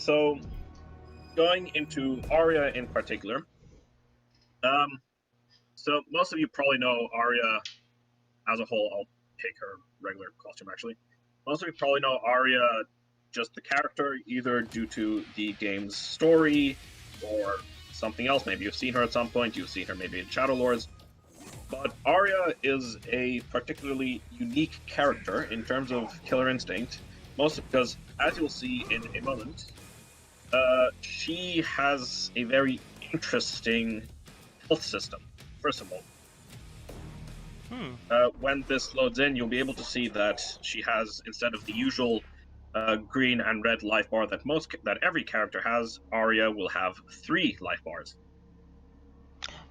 So, going into Aria in particular, so most of you probably know Aria as a whole. I'll pick her regular costume actually. Most of you probably know Aria, just the character, either due to the game's story or something else. Maybe you've seen her at some point. You've seen her maybe in Shadow Lords. But Aria is a particularly unique character in terms of Killer Instinct, mostly because, as you'll see in a moment, she has a very interesting health system, first of all. When this loads in, you'll be able to see that she has, instead of the usual green and red life bar that every character has, Aria will have 3 life bars.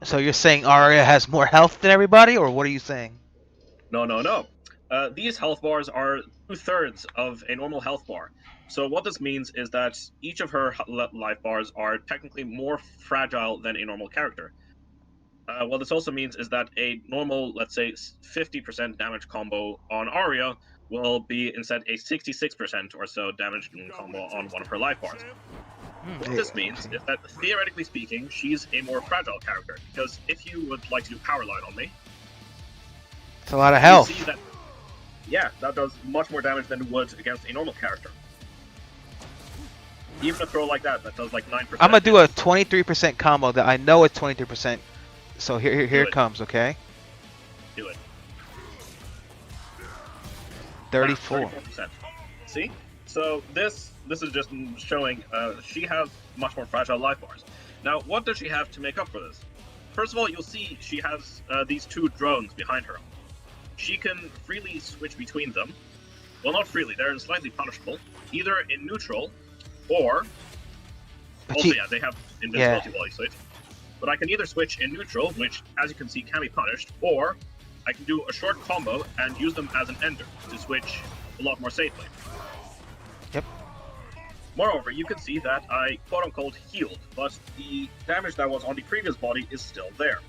So you're saying Aria has more health than everybody, or what are you saying? No. These health bars are 2/3 of a normal health bar. So what this means is that each of her life bars are technically more fragile than a normal character. What this also means is that a normal, let's say, 50% damage combo on Aria will be instead a 66% or so damage combo on one of her life bars. What this means is that, theoretically speaking, she's a more fragile character, because if you would like to do Power Line on me, it's a lot of health. you see that, yeah, that does much more damage than it would against a normal character. Even a throw like that does like 9%. I'm gonna do a 23% combo that I know it's 23%. So here it comes, okay? Do it. 34. 34%. See? So this is just showing she has much more fragile life bars. Now, what does she have to make up for this? First of all, you'll see she has these 2 drones behind her. She can freely switch between them. Well, not freely, they're slightly punishable. Either in neutral, or... Also, yeah, they have invincibility while you switch. But I can either switch in neutral, which, as you can see, can be punished, or I can do a short combo and use them as an ender to switch a lot more safely. Yep. Moreover, you can see that I quote-unquote healed, but the damage that was on the previous body is still there.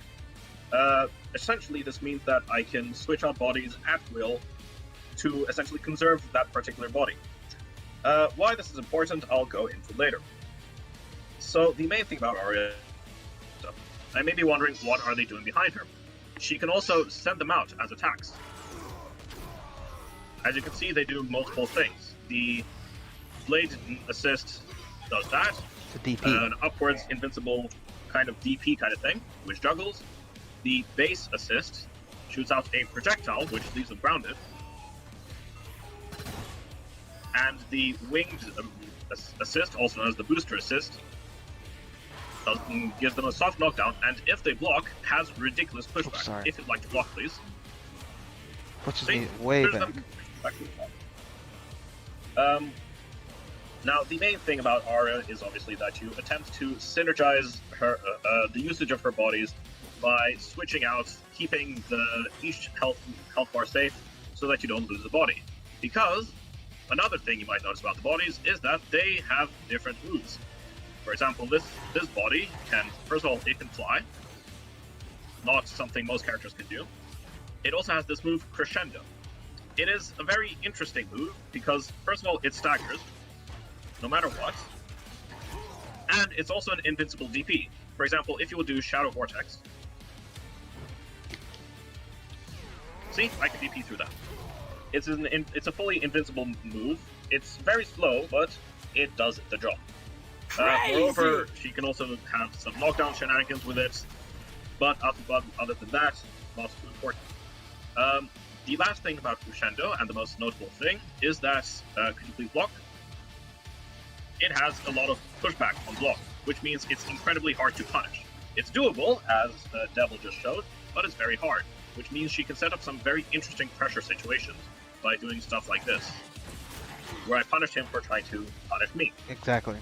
Essentially, this means that I can switch out bodies at will to essentially conserve that particular body. Why this is important, I'll go into later. So, the main thing about Aria, I may be wondering, what are they doing behind her? She can also send them out as attacks. As you can see, they do multiple things. The Blade Assist does that. It's a DP. An upwards invincible kind of DP kind of thing, which juggles. The Base Assist shoots out a projectile, which leaves them grounded. And the Winged Assist, also known as the Booster Assist, gives them a soft knockdown, and if they block, has ridiculous pushback. If you'd like to block, please. Pushes me way back. Now, the main thing about Aria is obviously that you attempt to synergize her, the usage of her bodies by switching out, keeping each health bar safe, so that you don't lose the body. Because another thing you might notice about the bodies is that they have different moves. For example, this body can, first of all, it can fly. Not something most characters can do. It also has this move, Crescendo. It is a very interesting move because, first of all, it staggers, no matter what. And it's also an invincible DP. For example, if you will do Shadow Vortex. See, I can DP through that. It's a fully invincible move. It's very slow, but it does the job. Moreover, she can also have some knockdown shenanigans with it, but other than that, not too important. The last thing about Crescendo, and the most notable thing, is that, could you please block? It has a lot of pushback on block, which means it's incredibly hard to punish. It's doable, as Devil just showed, but it's very hard, which means she can set up some very interesting pressure situations by doing stuff like this, where I punish him for trying to punish me. Exactly.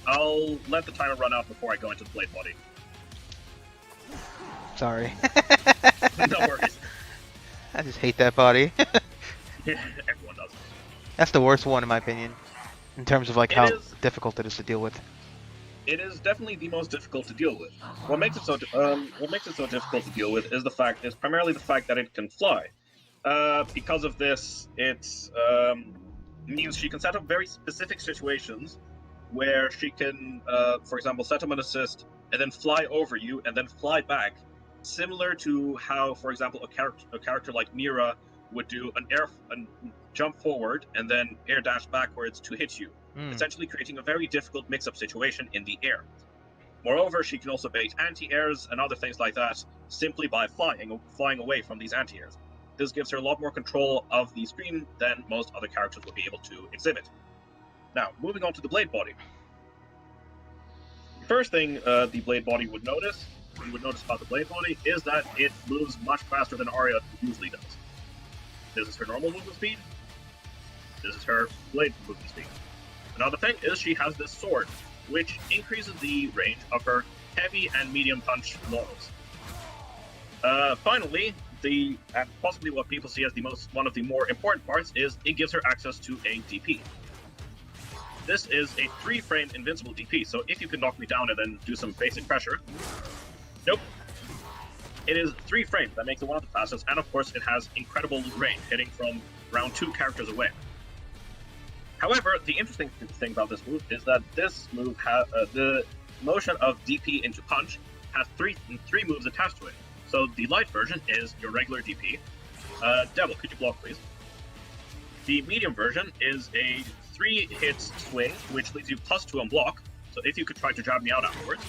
I'll let the timer run out before I go into the blade body. Sorry. No worries. I just hate that body. Everyone does. That's the worst one in my opinion, in terms of like how difficult it is to deal with. It is definitely the most difficult to deal with. What makes it so difficult to deal with is primarily the fact that it can fly. Because of this, it's means she can set up very specific situations where she can, for example, set up an assist and then fly over you and then fly back, similar to how, for example, a character like Mira would do a jump forward and then air dash backwards to hit you, essentially creating a very difficult mix-up situation in the air. Moreover, she can also bait anti-airs and other things like that simply by flying away from these anti-airs. This gives her a lot more control of the screen than most other characters would be able to exhibit. Now, moving on to the blade body. The first thing the blade body would notice about the blade body is that it moves much faster than Aria usually does. This is her normal movement speed. This is her blade movement speed. Another thing is she has this sword, which increases the range of her heavy and medium punch models. Finally, and possibly what people see as one of the more important parts is it gives her access to a DP. This is a 3-frame invincible DP, so if you can knock me down and then do some basic pressure, nope. It is 3 frames, that makes it one of the fastest, and of course it has incredible range, hitting from around 2 characters away. However, the interesting thing about this move is that this move the motion of DP into punch has three moves attached to it. So the light version is your regular DP. Devil, could you block, please? The medium version is a 3-hit swing, which leaves you +2 on block. So if you could try to jab me out afterwards.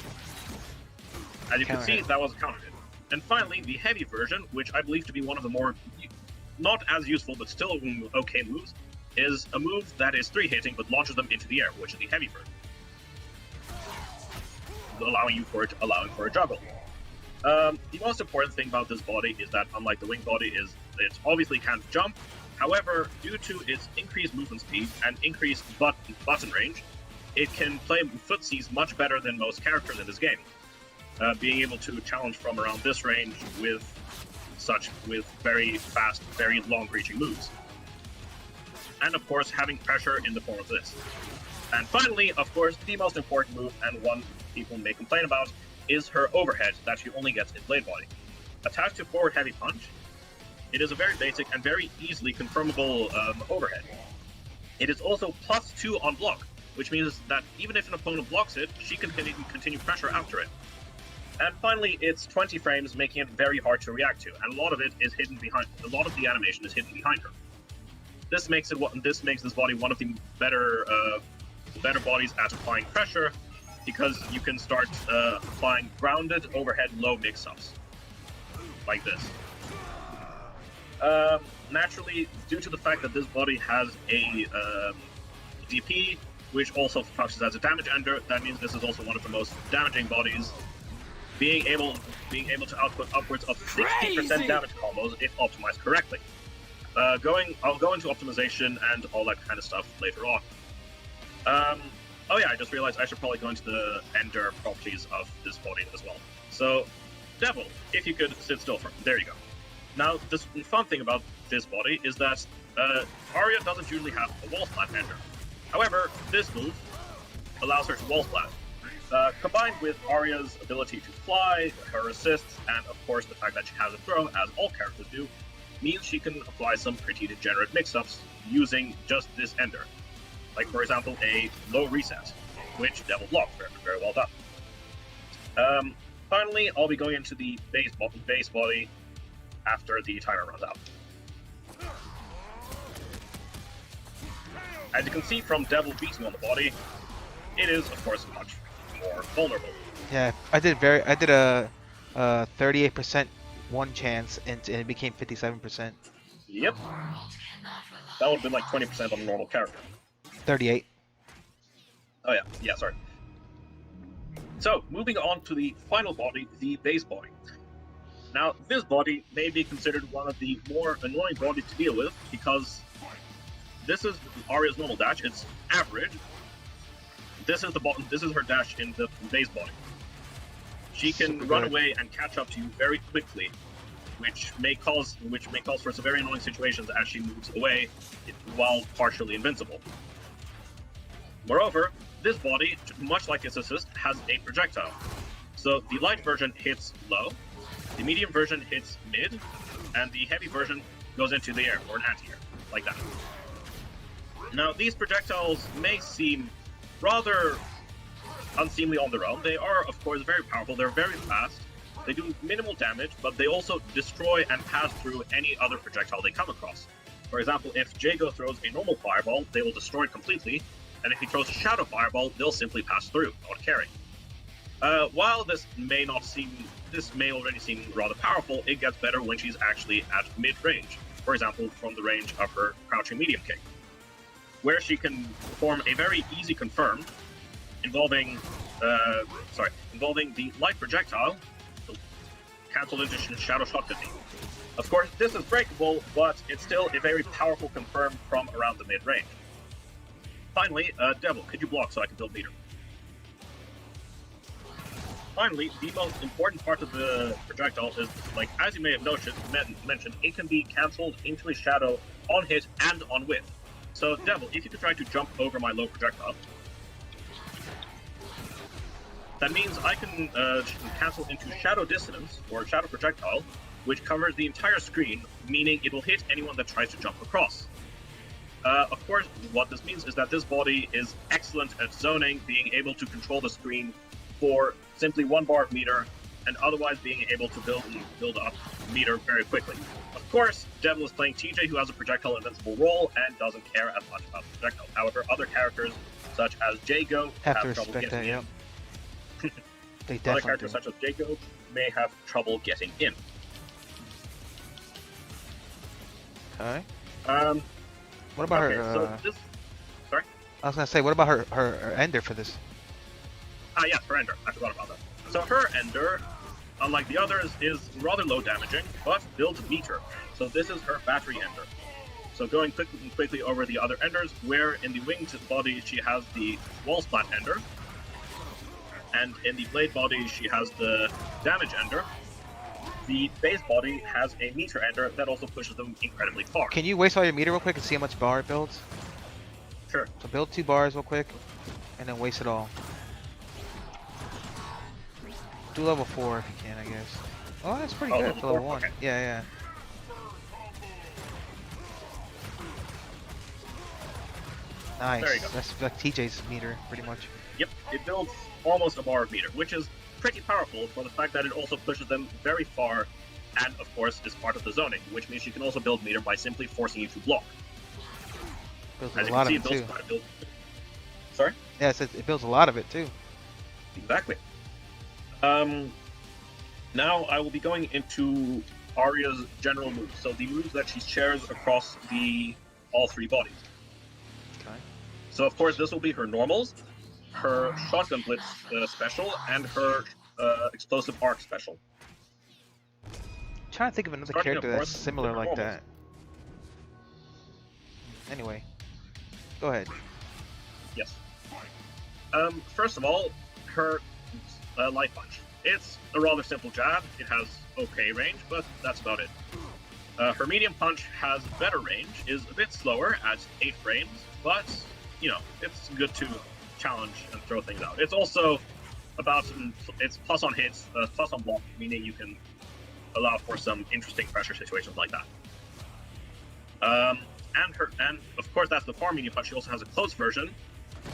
As you can see, that was a counter hit. And finally, the heavy version, which I believe to be one of the more, not as useful, but still okay moves, is a move that is 3-hitting but launches them into the air, which is the heavy version, allowing for a juggle. The most important thing about this body is that, unlike the wing body, it obviously can't jump. However, due to its increased movement speed and increased button range, it can play footsies much better than most characters in this game, being able to challenge from around this range with very fast, very long-reaching moves. And of course, having pressure in the form of this. And finally, of course, the most important move, and one people may complain about, is her overhead that she only gets in blade body. Attached to forward heavy punch, it is a very basic and very easily confirmable overhead. It is also +2 on block, which means that even if an opponent blocks it, she can continue pressure after it. And finally, it's 20 frames, making it very hard to react to, and a lot of the animation is hidden behind her. This makes this body one of the better bodies at applying pressure, because you can start applying grounded overhead low mix-ups like this. Naturally, due to the fact that this body has a DP, which also functions as a damage ender, that means this is also one of the most damaging bodies, being able to output upwards of 60% damage combos if optimized correctly. I'll go into optimization and all that kind of stuff later on. Oh yeah, I just realized I should probably go into the ender properties of this body as well. So, Devil, if you could sit still for there you go. Now, the fun thing about this body is that Aria doesn't usually have a wall splat ender. However, this move allows her to wall splat. Combined with Aria's ability to fly, her assists, and of course the fact that she has a throw, as all characters do, means she can apply some pretty degenerate mix-ups using just this ender. Like, for example, a low reset, which Devil blocked very, very well done. Finally, I'll be going into the base body after the timer runs out. As you can see from Devil beating on the body, it is, of course, much more vulnerable. Yeah, I did a 38% one chance, and it became 57%. Yep. That would have been like 20% on a normal character. 38. Oh yeah, sorry. So, moving on to the final body, the base body. Now, this body may be considered one of the more annoying bodies to deal with, because this is Aria's normal dash, it's average. This is her dash in the base body. She can run away and catch up to you very quickly, which may cause for some very annoying situations as she moves away while partially invincible. Moreover, this body, much like its assist, has a projectile. So the light version hits low, the medium version hits mid, and the heavy version goes into the air, or an anti-air, like that. Now, these projectiles may seem rather unseemly on their own. They are, of course, very powerful. They're very fast. They do minimal damage, but they also destroy and pass through any other projectile they come across. For example, if Jago throws a normal fireball, they will destroy it completely, and if he throws a shadow fireball, they'll simply pass through, not carry. While this may already seem rather powerful, it gets better when she's actually at mid-range. For example, from the range of her crouching medium kick, where she can perform a very easy confirm involving the light projectile, the cancel edition shadow shot technique. Of course, this is breakable, but it's still a very powerful confirm from around the mid-range. Finally, Devil, could you block so I can build meter? Finally, the most important part of the projectile is, like, as you may have mentioned, it can be cancelled into a shadow on hit and on width. So, Devil, if you could try to jump over my low projectile, that means I can cancel into Shadow Dissonance, or Shadow Projectile, which covers the entire screen, meaning it will hit anyone that tries to jump across. Of course, what this means is that this body is excellent at zoning, being able to control the screen for simply 1 bar of meter, and otherwise being able to build up meter very quickly. Of course, Devil is playing TJ, who has a projectile invincible role and doesn't care as much about the projectile. However, other characters, such as Jago, have to respect that, yeah. They definitely other characters, such as Jago, may have trouble getting in. Okay. What about her? So this... Sorry? I was gonna say, what about her ender for this? Yes, her ender. I forgot about that. So her ender, unlike the others, is rather low damaging, but builds meter. So this is her battery ender. So going quickly over the other enders, where in the winged body she has the wall splat ender, and in the blade body she has the damage ender. The base body has a meter ender that also pushes them incredibly far. Can you waste all your meter real quick and see how much bar it builds? Sure. So build 2 bars real quick, and then waste it all. Do level 4 if you can, I guess. Oh, that's pretty good for level 1. Okay. Yeah. Nice. There you go. That's like TJ's meter, pretty much. Yep, it builds almost a bar of meter, which is pretty powerful for the fact that it also pushes them very far, and of course is part of the zoning, which means you can also build meter by simply forcing you to block. Builds a lot of it too. Sorry? Yes, it builds a lot of it too. Exactly. Now I will be going into Aria's general moves, so the moves that she shares across all 3 bodies. Okay. So of course this will be her normals, her shotgun blitz special, and her explosive arc special. I'm trying to think of another character that's similar like that. Anyway, go ahead. Yes. First of all, her light punch. It's a rather simple jab. It has okay range, but that's about it. Her medium punch has better range, is a bit slower at 8 frames, but, you know, it's good to challenge and throw things out. It's also it's plus on hits, plus on block, meaning you can allow for some interesting pressure situations like that. And of course that's the far medium punch. She also has a close version,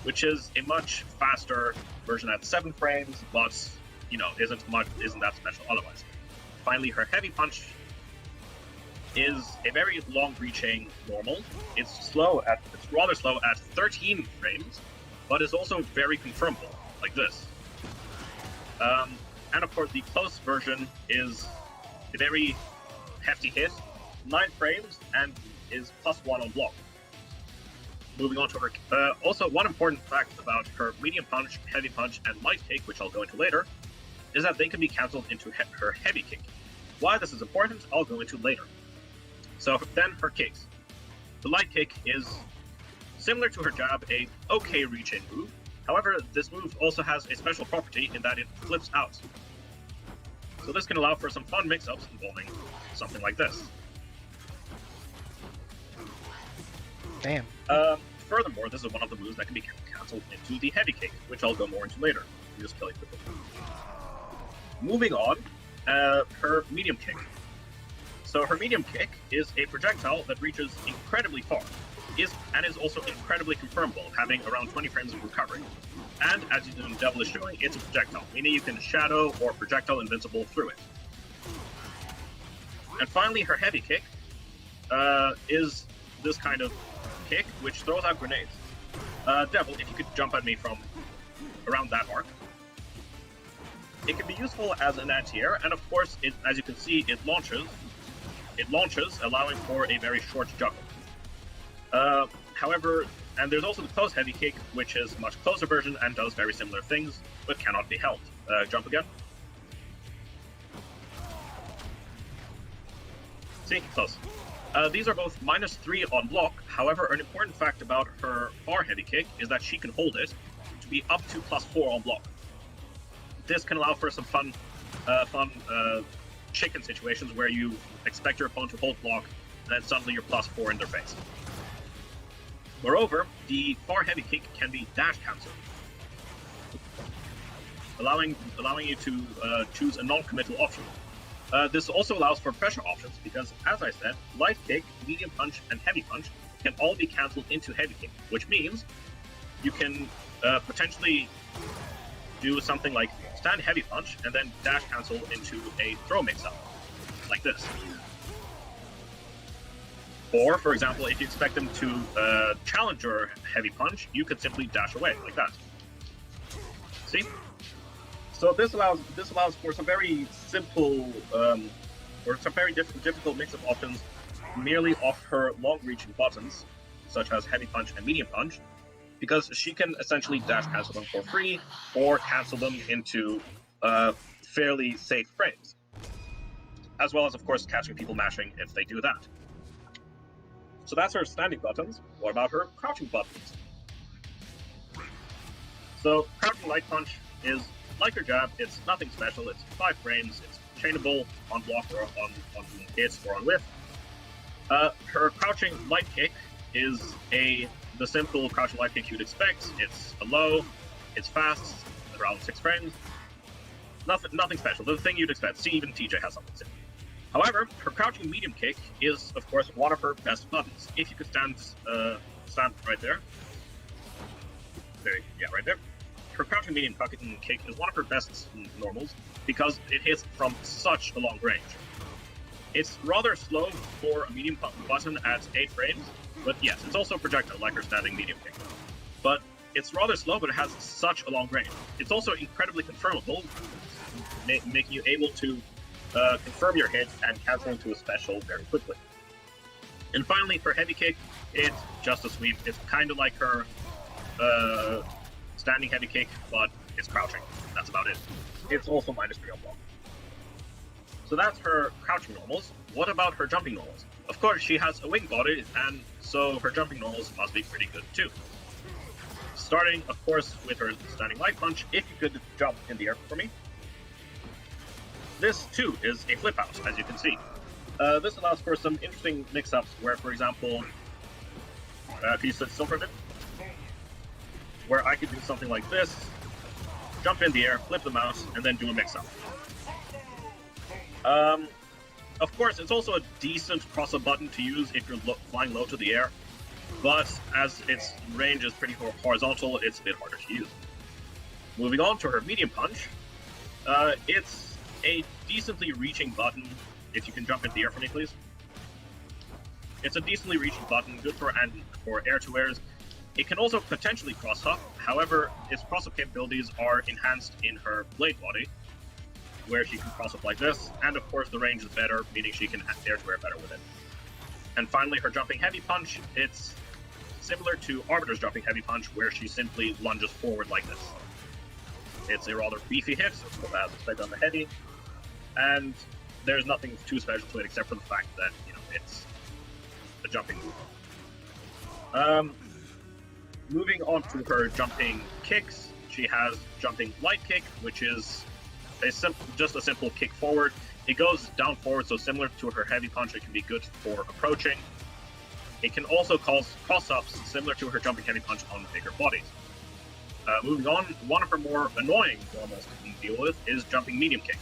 which is a much faster version at 7 frames, but you know, isn't that special otherwise. Finally, her heavy punch is a very long-reaching normal. It's rather slow at 13 frames, but is also very confirmable, like this. And of course, the close version is a very hefty hit, 9 frames, and is +1 on block. Moving on to her. Also, one important fact about her medium punch, heavy punch, and light kick, which I'll go into later, is that they can be cancelled into her heavy kick. Why this is important, I'll go into later. So then her kicks. The light kick is similar to her jab, a okay reach-in move. However, this move also has a special property in that it flips out. So this can allow for some fun mix-ups involving something like this. Damn. Furthermore, this is one of the moves that can be cancelled into the heavy kick, which I'll go more into later. Just kill it quickly. Moving on, her medium kick. So her medium kick is a projectile that reaches incredibly far. is also incredibly confirmable, having around 20 frames of recovery. And as the Devil is showing, it's a projectile, meaning you can shadow or projectile invincible through it. And finally, her heavy kick is this kind of kick, which throws out grenades. Devil, if you could jump at me from around that mark. It can be useful as an anti-air, and of course, as you can see, it launches, allowing for a very short juggle. However, and there's also the close heavy kick, which is a much closer version and does very similar things, but cannot be held. Jump again. See? Close. These are both -3 on block. However, an important fact about her far heavy kick is that she can hold it to be up to +4 on block. This can allow for some fun chicken situations where you expect your opponent to hold block, and then suddenly you're +4 in their face. Moreover, the far heavy kick can be dash cancelled, allowing you to choose a non-committal option. This also allows for pressure options because, as I said, light kick, medium punch, and heavy punch can all be cancelled into heavy kick, which means you can potentially do something like stand heavy punch and then dash cancel into a throw mix-up, like this. Or, for example, if you expect them to challenge your heavy punch, you could simply dash away, like that. See? So this allows for some very simple, or some very difficult mix-up options merely off her long-reaching buttons, such as heavy punch and medium punch, because she can essentially dash cancel them for free, or cancel them into fairly safe frames. As well as, of course, catching people mashing if they do that. So that's her standing buttons. What about her crouching buttons? So, crouching light punch is like her jab, it's nothing special, it's 5 frames, it's chainable on block or on hits or on whiff. Her crouching light kick is the simple crouching light kick you'd expect. It's a low, it's fast, around 6 frames. Nothing special, the thing you'd expect. See, even TJ has something similar. However, her crouching medium kick is, of course, one of her best buttons. If you could stand right there. Right there. Her crouching medium kick is one of her best normals because it hits from such a long range. It's rather slow for a medium button at 8 frames, but yes, it's also projectile like her standing medium kick. But it's rather slow, but it has such a long range. It's also incredibly confirmable, making you able to confirm your hit and cancel into a special very quickly. And finally, for heavy kick, it's just a sweep. It's kind of like her standing heavy kick, but it's crouching. That's about it. It's also -3 on block. So that's her crouching normals. What about her jumping normals? Of course, she has a wing body, and so her jumping normals must be pretty good too. Starting, of course, with her standing light punch. If you could jump in the air for me. This, too, is a flip out, as you can see. This allows for some interesting mix-ups where, for example, can you sit still for a bit? Where I could do something like this, jump in the air, flip the mouse, and then do a mix-up. Of course, it's also a decent cross-up button to use if you're flying low to the air, but as its range is pretty horizontal, it's a bit harder to use. Moving on to her medium punch, it's a decently reaching button. If you can jump in the air for me, please. It's a decently reaching button, good for air-to-airs. It can also potentially cross-up, however, its cross-up capabilities are enhanced in her blade body, where she can cross-up like this, and of course the range is better, meaning she can air-to-air better with it. And finally, her jumping heavy punch, it's similar to Arbiter's jumping heavy punch, where she simply lunges forward like this. It's a rather beefy hit, so it's as expected on the heavy, and there's nothing too special to it except for the fact that, it's a jumping move. Moving on to her jumping kicks, she has jumping light kick, which is just a simple kick forward. It goes down forward, so similar to her heavy punch, it can be good for approaching. It can also cause cross-ups, similar to her jumping heavy punch on bigger bodies. Moving on, one of her more annoying normals to deal with is jumping medium kick.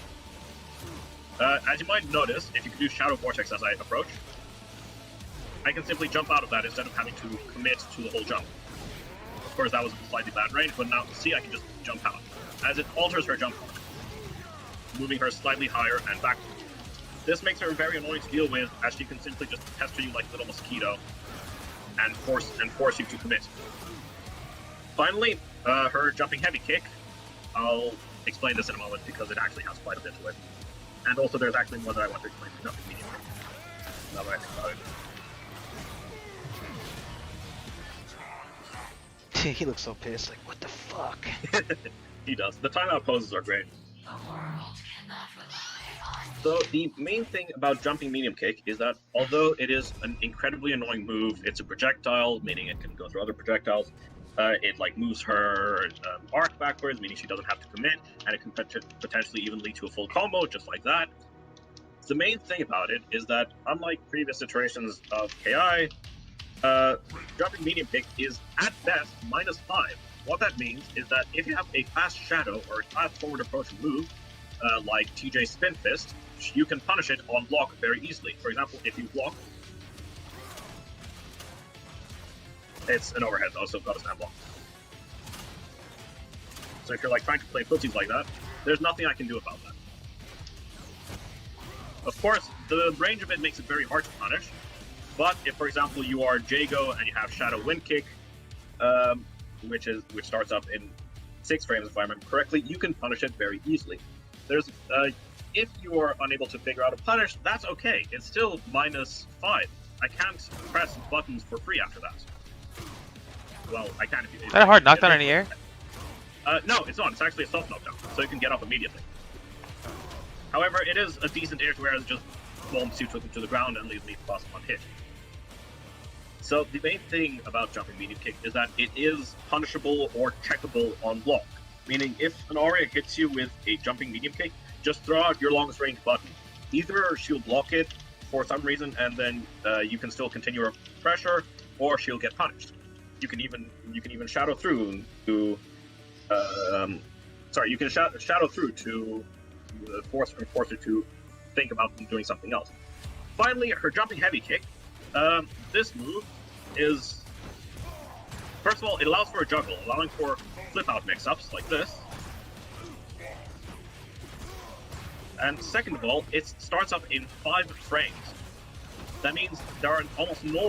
As you might notice, if you can do Shadow Vortex as I approach, I can simply jump out of that instead of having to commit to the whole jump. Of course, that was a slightly bad range, but now see, I can just jump out, as it alters her jump arc, moving her slightly higher and back. This makes her very annoying to deal with, as she can simply just pester you like a little mosquito and force you to commit. Finally, her jumping heavy kick. I'll explain this in a moment because it actually has quite a bit to it. And also, there's actually more that I want to explain for jumping medium kick. Now that I think about it. He looks so pissed, like, what the fuck? He does. The timeout poses are great. So the main thing about jumping medium kick is that although it is an incredibly annoying move, it's a projectile, meaning it can go through other projectiles. It like moves her arc backwards, meaning she doesn't have to commit, and it can potentially even lead to a full combo, just like that. The main thing about it is that, unlike previous iterations of KI, jumping medium kick is at best -5. What that means is that if you have a fast shadow or a fast forward approach move, like TJ Spin Fist, you can punish it on block very easily. For example, if you block, it's an overhead though, so got a stand block. So if you're like trying to play footsies like that, there's nothing I can do about that. Of course, the range of it makes it very hard to punish, but if, for example, you are Jago and you have Shadow Wind Kick, which starts up in 6 frames if I remember correctly, you can punish it very easily. There's if you are unable to figure out a punish, that's okay. It's still -5. I can't press buttons for free after that. Well, I can if you... Is that a hard knockdown in the air? No, it's not. It's actually a soft knockdown, so you can get up immediately. However, it is a decent air-to-air that just bombs you to the ground and leaves me fast on hit. So the main thing about jumping medium kick is that it is punishable or checkable on block. Meaning, if an Aria hits you with a jumping medium kick, just throw out your longest range button. Either she'll block it for some reason, and then you can still continue her pressure, or she'll get punished. You can even shadow through to you can shadow through to force her to think about doing something else. Finally, her jumping heavy kick. This move is, first of all, it allows for a juggle, allowing for flip-out mix-ups like this. And second of all, it starts up in 5 frames. That means there are almost no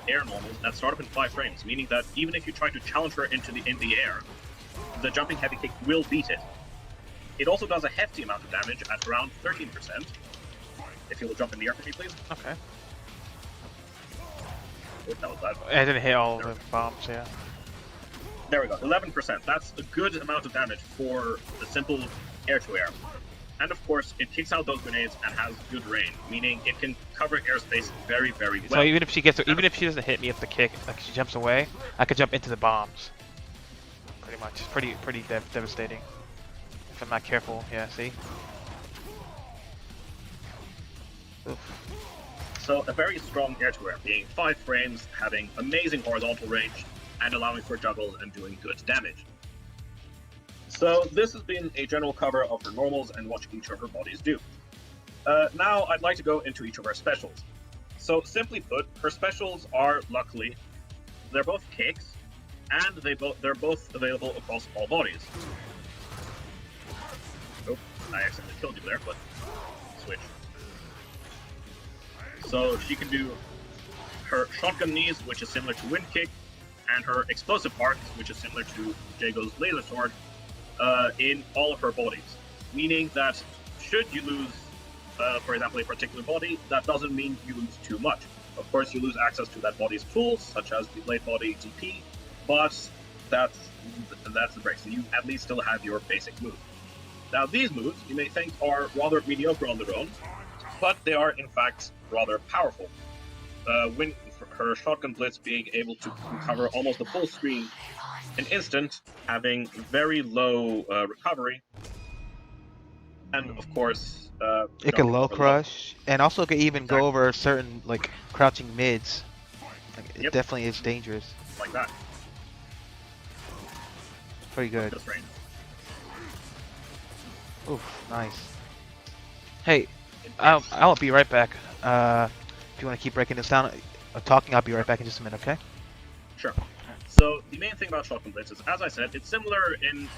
air normals that start up in 5 frames, meaning that even if you try to challenge her in the air, the jumping heavy kick will beat it. It also does a hefty amount of damage at around 13%. If you will jump in the air for me, please. Okay. Oh, that was bad. I didn't hit all the bombs, yeah. There we go, 11%. That's a good amount of damage for the simple air-to-air. And of course, it kicks out those grenades and has good range, meaning it can cover airspace very, very well. So even if she doesn't hit me with the kick, like she jumps away, I could jump into the bombs. Pretty much. It's pretty devastating. If I'm not careful, yeah, see? Oof. So a very strong air-to-air, being 5 frames, having amazing horizontal range, and allowing for juggles and doing good damage. So this has been a general cover of her normals and what each of her bodies do. Now I'd like to go into each of her specials. So simply put, her specials are, luckily, they're both kicks, and they're both available across all bodies. Oh, I accidentally killed you there, but switch. So she can do her shotgun knees, which is similar to wind kick, and her explosive arcs, which is similar to Jago's laser sword, in all of her bodies. Meaning that should you lose, for example, a particular body, that doesn't mean you lose too much. Of course, you lose access to that body's tools, such as the blade body DP, but that's the break. So you at least still have your basic move. Now, these moves you may think are rather mediocre on their own, but they are in fact rather powerful. Her shotgun blitz being able to cover almost the full screen in instant, having very low recovery, and of course, it can low crush, and also it can even go over certain like crouching mids. Like, it definitely is dangerous. Like that. Pretty good. Just range. Oof, nice. Hey, I'll be right back. If you want to keep breaking this down, talking, I'll be right back in just a minute, okay? Sure. So the main thing about Shotgun Blitz is, as I said, it's similar in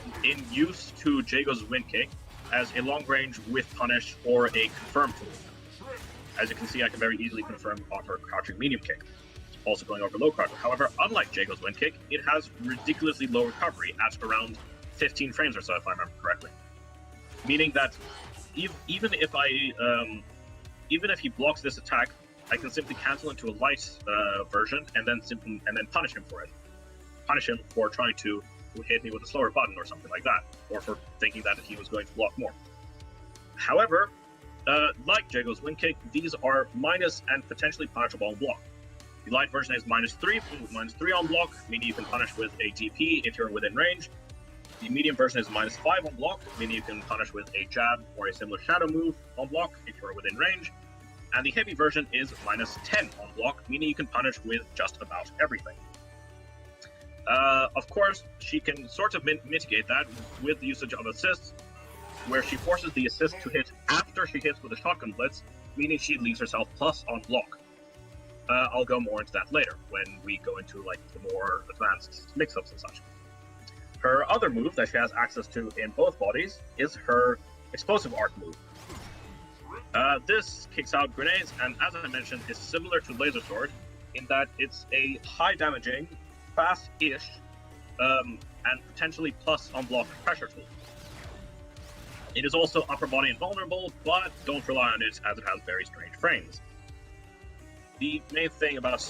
use to Jago's Wind Kick as a long range with punish or a confirm tool. As you can see, I can very easily confirm off her crouching medium kick, also going over low crouch. However, unlike Jago's Wind Kick, it has ridiculously low recovery at around 15 frames or so, if I remember correctly. Meaning that even if he blocks this attack, I can simply cancel into a light version and then punish him for it. Punish him for trying to hit me with a slower button or something like that, or for thinking that he was going to block more. However, like Jago's Wind Kick, these are minus and potentially punishable on block. The light version is -3 on block, meaning you can punish with a DP if you're within range. The medium version is -5 on block, meaning you can punish with a jab or a similar shadow move on block if you're within range. And the heavy version is -10 on block, meaning you can punish with just about everything. Of course, she can sort of mitigate that with the usage of assists, where she forces the assist to hit after she hits with a Shotgun Blitz, meaning she leaves herself plus on block. I'll go more into that later, when we go into like the more advanced mix-ups and such. Her other move that she has access to in both bodies is her Explosive Arc move. This kicks out grenades, and as I mentioned, is similar to Laser Sword in that it's a high damaging, fast-ish, and potentially plus on block pressure tool. It is also upper body invulnerable, but don't rely on it as it has very strange frames. The main thing about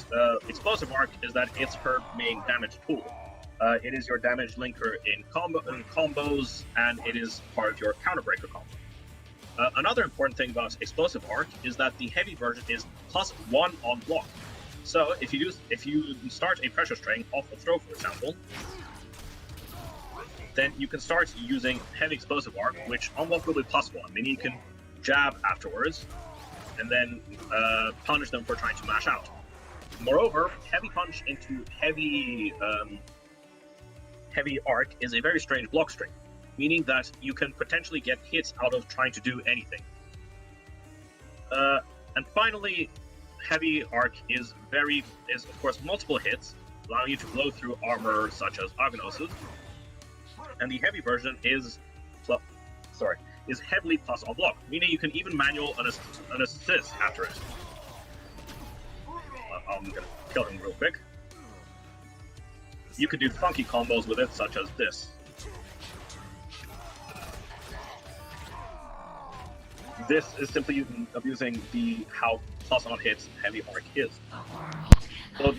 Explosive Arc is that it's her main damage tool. It is your damage linker in combos, and it is part of your counterbreaker combo. Another important thing about Explosive Arc is that the heavy version is +1 on block. So if you start a pressure string off a throw, for example, then you can start using heavy Explosive Arc, which on block will be +1, meaning you can jab afterwards, and then punish them for trying to mash out. Moreover, heavy punch into heavy arc is a very strange block string, meaning that you can potentially get hits out of trying to do anything. And finally, heavy arc is of course multiple hits, allowing you to blow through armor such as Agnos's. And the heavy version is heavily plus on block, meaning you can even manual an assist after it. I'm gonna kill him real quick. You can do funky combos with it, such as this. This is simply abusing how plus on hits heavy arc is. So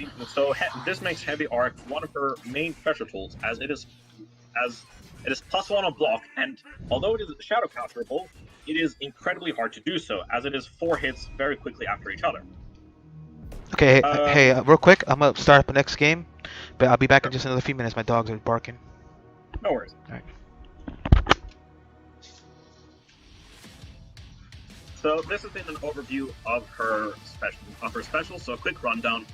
this makes heavy arc one of her main pressure tools, as it is +1 on block, and although it is shadow counterable, it is incredibly hard to do so, as it is 4 hits very quickly after each other. Okay, hey, real quick, I'm gonna start up the next game, but I'll be back in just another few minutes. My dogs are barking. No worries. All right. So this has been an overview of her special. So a quick rundown.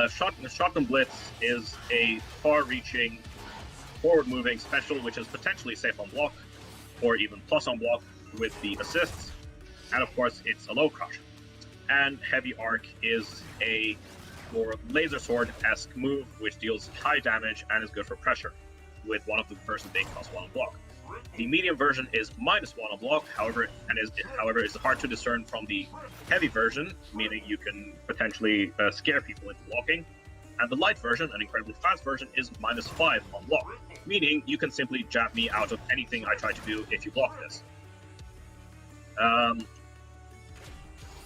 Shotgun Blitz is a far-reaching, forward-moving special, which is potentially safe on block, or even plus on block with the assists, and of course it's a low crush. And Heavy Arc is a more Laser Sword-esque move, which deals high damage and is good for pressure, with one of the versions being +1 on block. The medium version is -1 on block, however, it's hard to discern from the heavy version, meaning you can potentially scare people into blocking. And the light version, an incredibly fast version, is -5 on block, meaning you can simply jab me out of anything I try to do if you block this.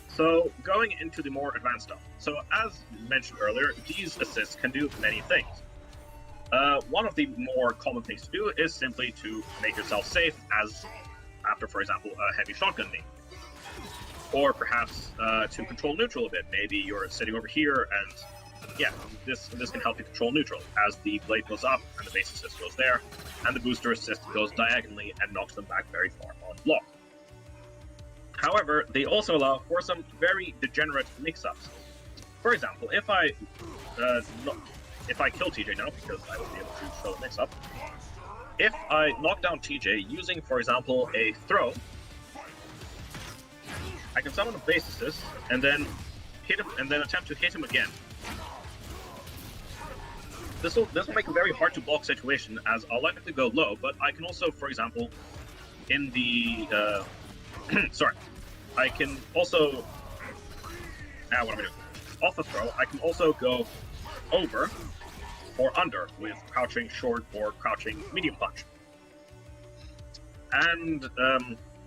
So going into the more advanced stuff. So as mentioned earlier, these assists can do many things. One of the more common things to do is simply to make yourself safe after, for example, a heavy shotgun knee. Or perhaps to control neutral a bit. Maybe you're sitting over here and yeah, this can help you control neutral as the blade goes up and the base assist goes there, and the booster assist goes diagonally and knocks them back very far on block. However, they also allow for some very degenerate mix-ups. For example, if I kill TJ now, because I will be able to show the mix-up, if I knock down TJ using, for example, a throw, I can summon a base assist and then hit him, and then attempt to hit him again. This will make a very hard to block situation, as I'll likely go low, but I can also, for example, in the sorry, I can also, now what am I doing? Off a throw, I can also go over or under with crouching short or crouching medium punch. And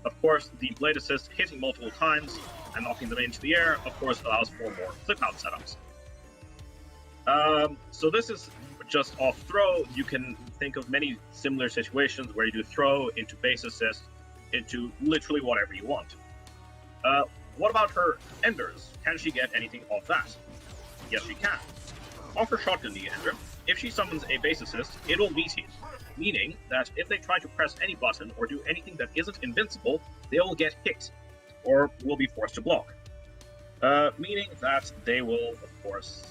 of course, the blade assist hitting multiple times and knocking them into the air, of course, allows for more flip out setups. So this is just off throw. You can think of many similar situations where you do throw into base assist into literally whatever you want. What about her enders? Can she get anything off that? Yes, she can. Off her shotgun knee ender, if she summons a base assist, it'll meaty, meaning that if they try to press any button or do anything that isn't invincible, they'll get hit, or will be forced to block. Meaning that they will, of course,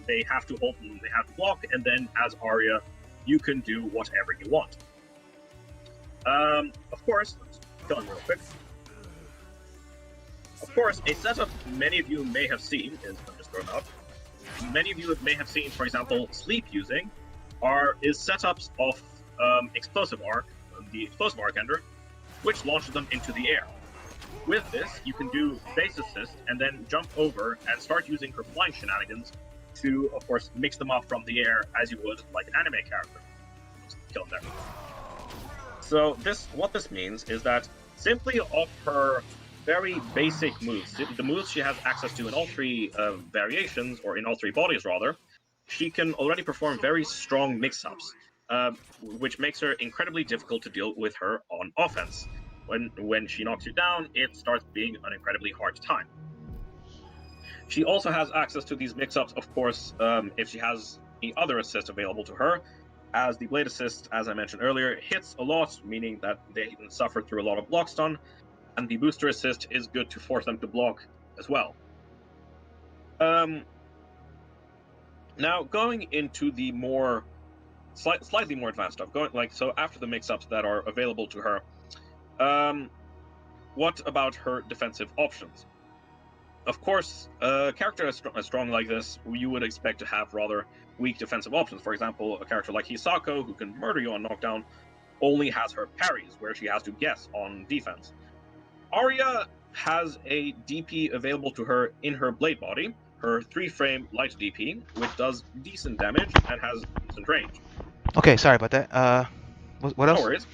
they have to hold them, they have to block, and then as Aria, you can do whatever you want. Of course, let's kill him real quick. Of course, a setup many of you may have seen is, I'm just throwing out, many of you may have seen, for example, Sleep using, is setups of Explosive Arc, the Explosive Arc ender, which launches them into the air. With this, you can do base assist and then jump over and start using her flying shenanigans to, of course, mix them up from the air as you would like an anime character. Just kill him there. So what this means is that simply off her very basic moves, the moves she has access to in all three variations, or in all three bodies rather, she can already perform very strong mix-ups, which makes her incredibly difficult to deal with her on offense. When she knocks you down, it starts being an incredibly hard time. She also has access to these mix-ups, of course, if she has the other assist available to her, as the blade assist, as I mentioned earlier, hits a lot, meaning that they can suffer through a lot of block stun, and the booster assist is good to force them to block as well. Now, going into the more slightly more advanced stuff, so after the mix-ups that are available to her, what about her defensive options? Of course, a character as strong like this, you would expect to have rather weak defensive options. For example, a character like Hisako, who can murder you on knockdown, only has her parries, where she has to guess on defense. Aria has a DP available to her in her blade body, her 3-frame light DP, which does decent damage and has decent range. Okay, sorry about that. What else? No worries.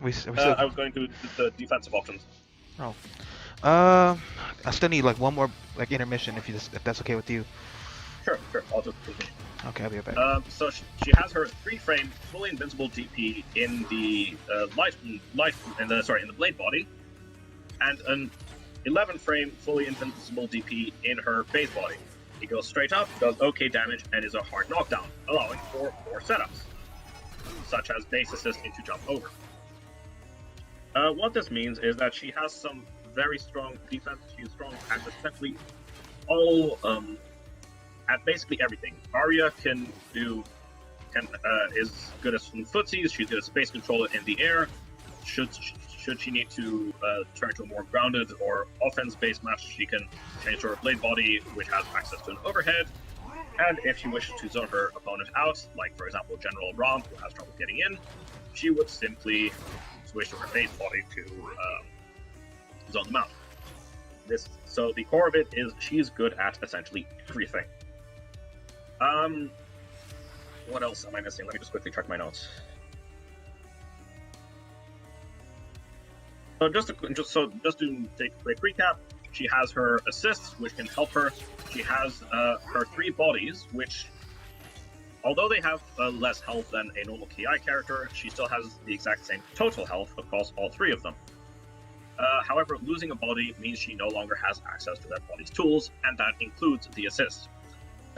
I was going to the defensive options. Oh. I still need like one more like intermission if that's okay with you. Sure. I'll just continue. Okay, I'll be right back. So she has her 3-frame fully invincible DP in the in the blade body, and an 11-frame fully invincible DP in her base body. He goes straight up, does okay damage, and is a hard knockdown, allowing for more setups, such as base assist into jump over. What this means is that she has some very strong defense. She's strong at essentially all, at basically everything. Aria is good at some footsies. She's good at space control in the air. Should she need to turn to a more grounded or offense-based match, she can change to her blade body, which has access to an overhead. And if she wishes to zone her opponent out, like for example General Rom, who has trouble getting in, she would simply switch to her base body to zone them out. So the core of it is she's good at essentially everything. What else am I missing? Let me just quickly check my notes. So just to take a quick recap, she has her assists, which can help her. She has her 3 bodies, which, although they have less health than a normal KI character, she still has the exact same total health across all 3 of them. However, losing a body means she no longer has access to that body's tools, and that includes the assist.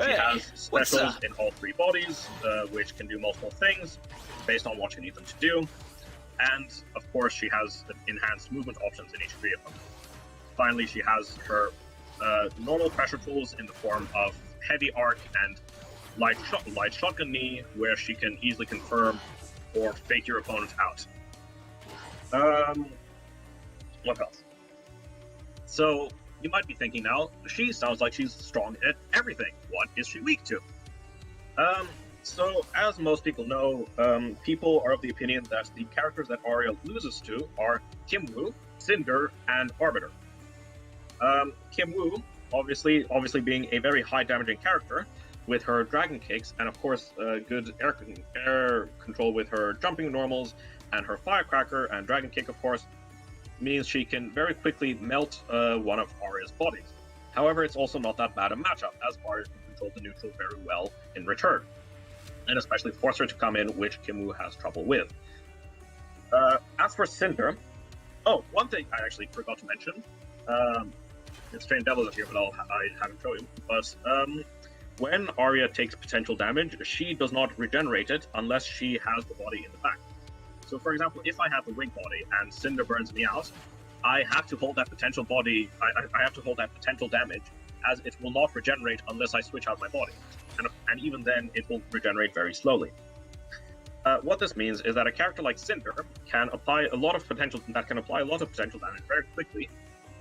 She has specials in all 3 bodies, which can do multiple things based on what you need them to do. And, of course, she has enhanced movement options in each 3 of them. Finally, she has her normal pressure tools in the form of heavy arc and light shotgun knee, where she can easily confirm or fake your opponent out. What else? So you might be thinking now, she sounds like she's strong at everything. What is she weak to? So as most people know, people are of the opinion that the characters that Aria loses to are Kim Woo, Cinder, and Arbiter. Kim Woo, obviously being a very high damaging character with her dragon kicks, and of course good air control with her jumping normals and her firecracker and dragon kick, of course, means she can very quickly melt one of Aria's bodies. However, it's also not that bad a matchup, as Aria can control the neutral very well in return, and especially force her to come in, which Kim Woo has trouble with. As for Cinder, one thing I actually forgot to mention, it's Trained Devil here, but I haven't shown you, but when Aria takes potential damage, she does not regenerate it unless she has the body in the back. So, for example, if I have the wing body and Cinder burns me out, I have to hold that potential body. I have to hold that potential damage, as it will not regenerate unless I switch out my body, and even then, it will regenerate very slowly. What this means is that a character like Cinder can apply a lot of potential damage very quickly,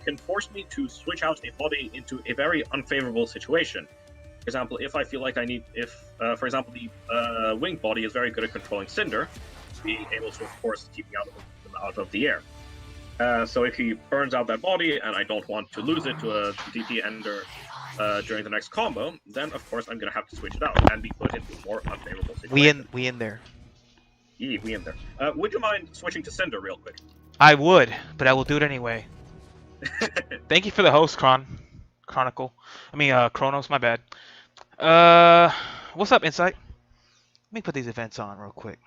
can force me to switch out a body into a very unfavorable situation. For example, if I feel like for example, the wing body is very good at controlling Cinder, being able to, of course, keep me out of the air. So if he burns out that body, and I don't want to lose it to a DP Ender during the next combo, then of course I'm going to have to switch it out and be put into a more unfavorable situation. We in there. Yeah, we in there. Would you mind switching to Cinder real quick? I would, but I will do it anyway. Thank you for the host, Chronicle. I mean, Chronos, my bad. What's up, Insight? Let me put these events on real quick.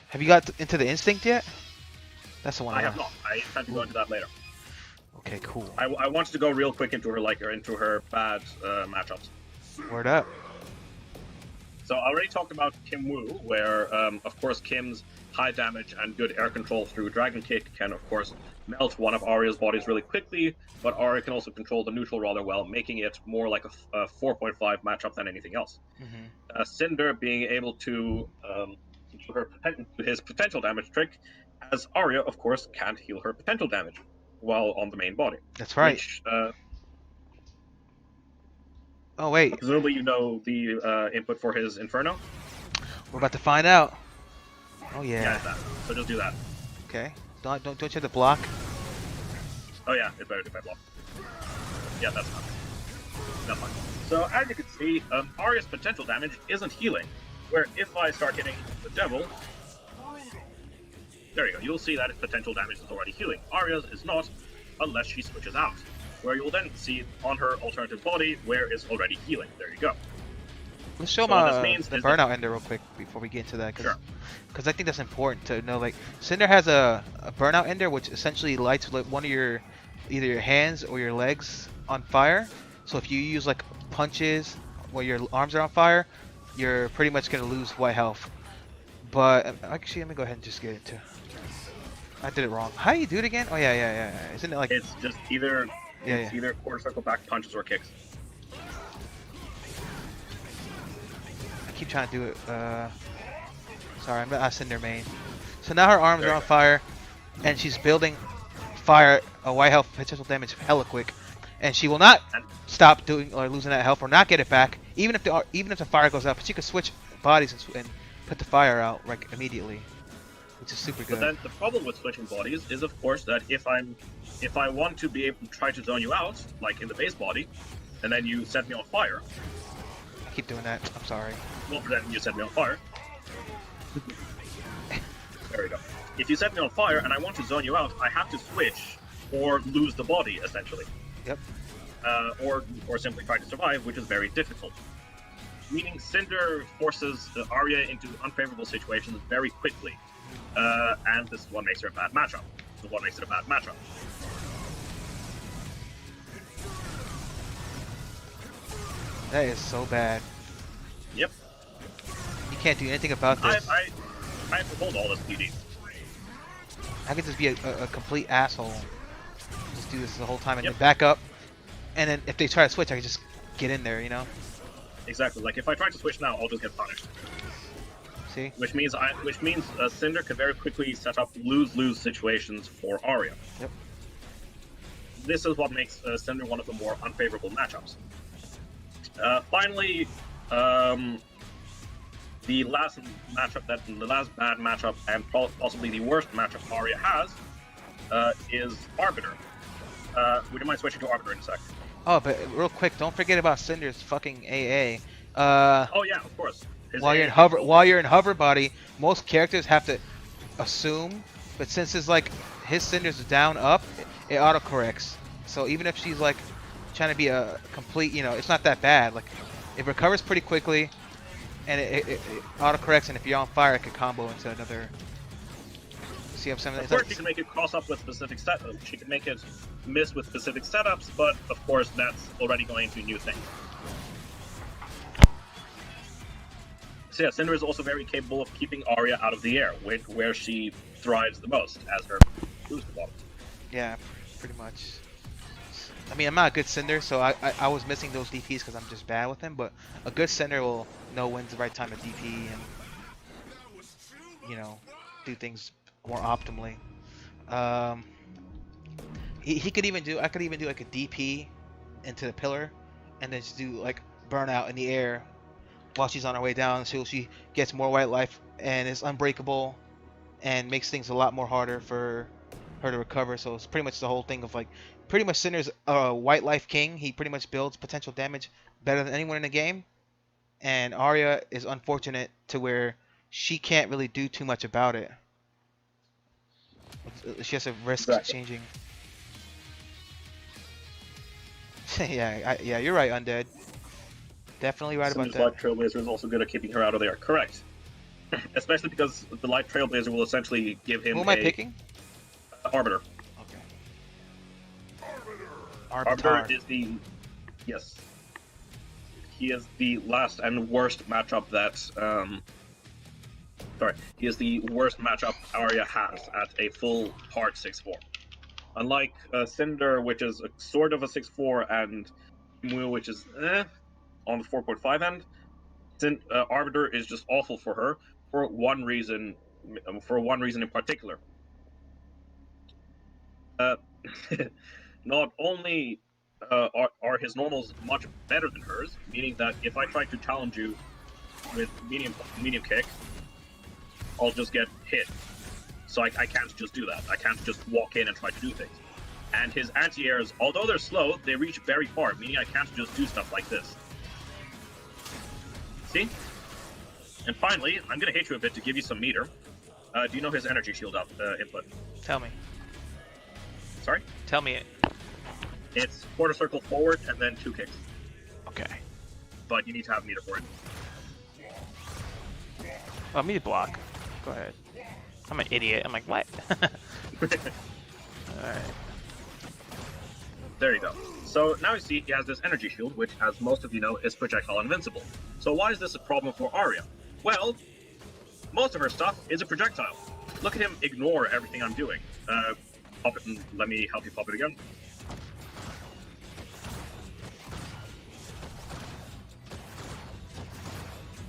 Have you got into the Instinct yet? That's the one I have not. I intend to go into that later. Okay, cool. I wanted to go real quick into her bad matchups. Word up. So I already talked about Kim Woo, where of course Kim's high damage and good air control through Dragon Kick can of course melt one of Aria's bodies really quickly, but Aria can also control the neutral rather well, making it more like a 4.5 matchup than anything else. Mm-hmm. Cinder being able to do his potential damage trick, as Aria of course can't heal her potential damage while on the main body. That's right. Which, oh wait. Presumably you know the input for his Inferno? We're about to find out. Oh yeah. Yeah, that. So just do that. Okay. Don't you have to block? Oh yeah, it's better if I block. Yeah, that's fine. That's fine. So as you can see, Aria's potential damage isn't healing. Where if I start hitting the devil, there you go. You'll see that its potential damage is already healing. Aria's is not, unless she switches out. Where you'll then see on her alternative body where it's already healing. There you go. Let's show the burnout ender real quick before we get into that. Because I think that's important to know. Like, Cinder has a burnout ender, which essentially lights one of either your hands or your legs on fire. So if you use like punches where your arms are on fire, you're pretty much going to lose white health. But actually, let me go ahead and just get into. I did it wrong. How do you do it again? Oh yeah. Isn't it like? It's just either either quarter circle back punches or kicks. I keep trying to do it. Sorry, I'm not Cinder main. So now her arms are on fire, and she's building fire, white health potential damage hella quick, and she will not stop doing or losing that health or not get it back, even if the fire goes out. But she can switch bodies and put the fire out like immediately, which is super good. But then the problem with switching bodies is, of course, that if I want to be able to try to zone you out, like in the base body, and then you set me on fire. I keep doing that. I'm sorry. Well, then you set me on fire. There we go. If you set me on fire and I want to zone you out, I have to switch or lose the body, essentially. Yep. Or simply try to survive, which is very difficult. Meaning Cinder forces Aria into unfavorable situations very quickly. And this is what makes her a bad matchup. This is what makes it a bad matchup. That is so bad. Yep. You can't do anything about this. I have to hold all this PD. I could just be a complete asshole. Just do this the whole time and then back up. And then if they try to switch, I can just get in there, you know? Exactly. Like, if I try to switch now, I'll just get punished. See? Which means Cinder can very quickly set up lose-lose situations for Aria. Yep. This is what makes Cinder one of the more unfavorable matchups. Finally, the last bad matchup and possibly the worst matchup Aria has is Arbiter. Would you mind switching to Arbiter in a sec? Oh, but real quick, don't forget about Cinder's fucking AA. Oh yeah, of course. While you're in hover body, most characters have to assume, but since it's like his Cinder's down up, it autocorrects. So even if she's like trying to be a complete, it's not that bad. Like it recovers pretty quickly, and it autocorrects, and if you're on fire, it could combo into another. See what I'm saying? Of course, she can make it cross up with specific setups. She can make it miss with specific setups, but of course, that's already going into new things. So yeah, Cinder is also very capable of keeping Aria out of the air, where she thrives the most as her boost bottom. Yeah, pretty much. I mean, I'm not a good Cinder, so I was missing those DPs because I'm just bad with him, but a good Cinder will know when's the right time to DP and, do things more optimally. He could even do, I could even do like a DP into the pillar and then just do like burnout in the air while she's on her way down so she gets more white life and is unbreakable and makes things a lot more harder for her to recover. So it's pretty much the whole thing of like, pretty much Cinder's a white life king. He pretty much builds potential damage better than anyone in the game. And Aria is unfortunate to where she can't really do too much about it. She has a risk changing. Yeah, you're right, Undead. Definitely right about that. Light Trailblazer is also good at keeping her out of there. Correct. Especially because the Light Trailblazer will essentially give him. Who am I picking? Arbiter. Okay. Arbiter is the. Yes. He is the last and worst matchup that. He is the worst matchup Aria has at a full hard 6-4. Unlike Cinder, which is a sort of a 6-4, and Mu, which is on the 4.5 end, Arbiter is just awful for her for one reason in particular. Not only are his normals much better than hers, meaning that if I try to challenge you with medium kick, I'll just get hit. So I can't just do that. I can't just walk in and try to do things. And his anti-airs, although they're slow, they reach very far, meaning I can't just do stuff like this. See? And finally, I'm going to hit you a bit to give you some meter. Do you know his energy shield input? Tell me. Sorry? Tell me it. It's quarter circle forward and then 2 kicks. Okay. But you need to have meter for it. Oh, me to block. Go ahead. I'm an idiot. I'm like, what? Alright. There you go. So now you see he has this energy shield, which, as most of you know, is projectile invincible. So why is this a problem for Aria? Well, most of her stuff is a projectile. Look at him ignore everything I'm doing. Pop it and let me help you pop it again.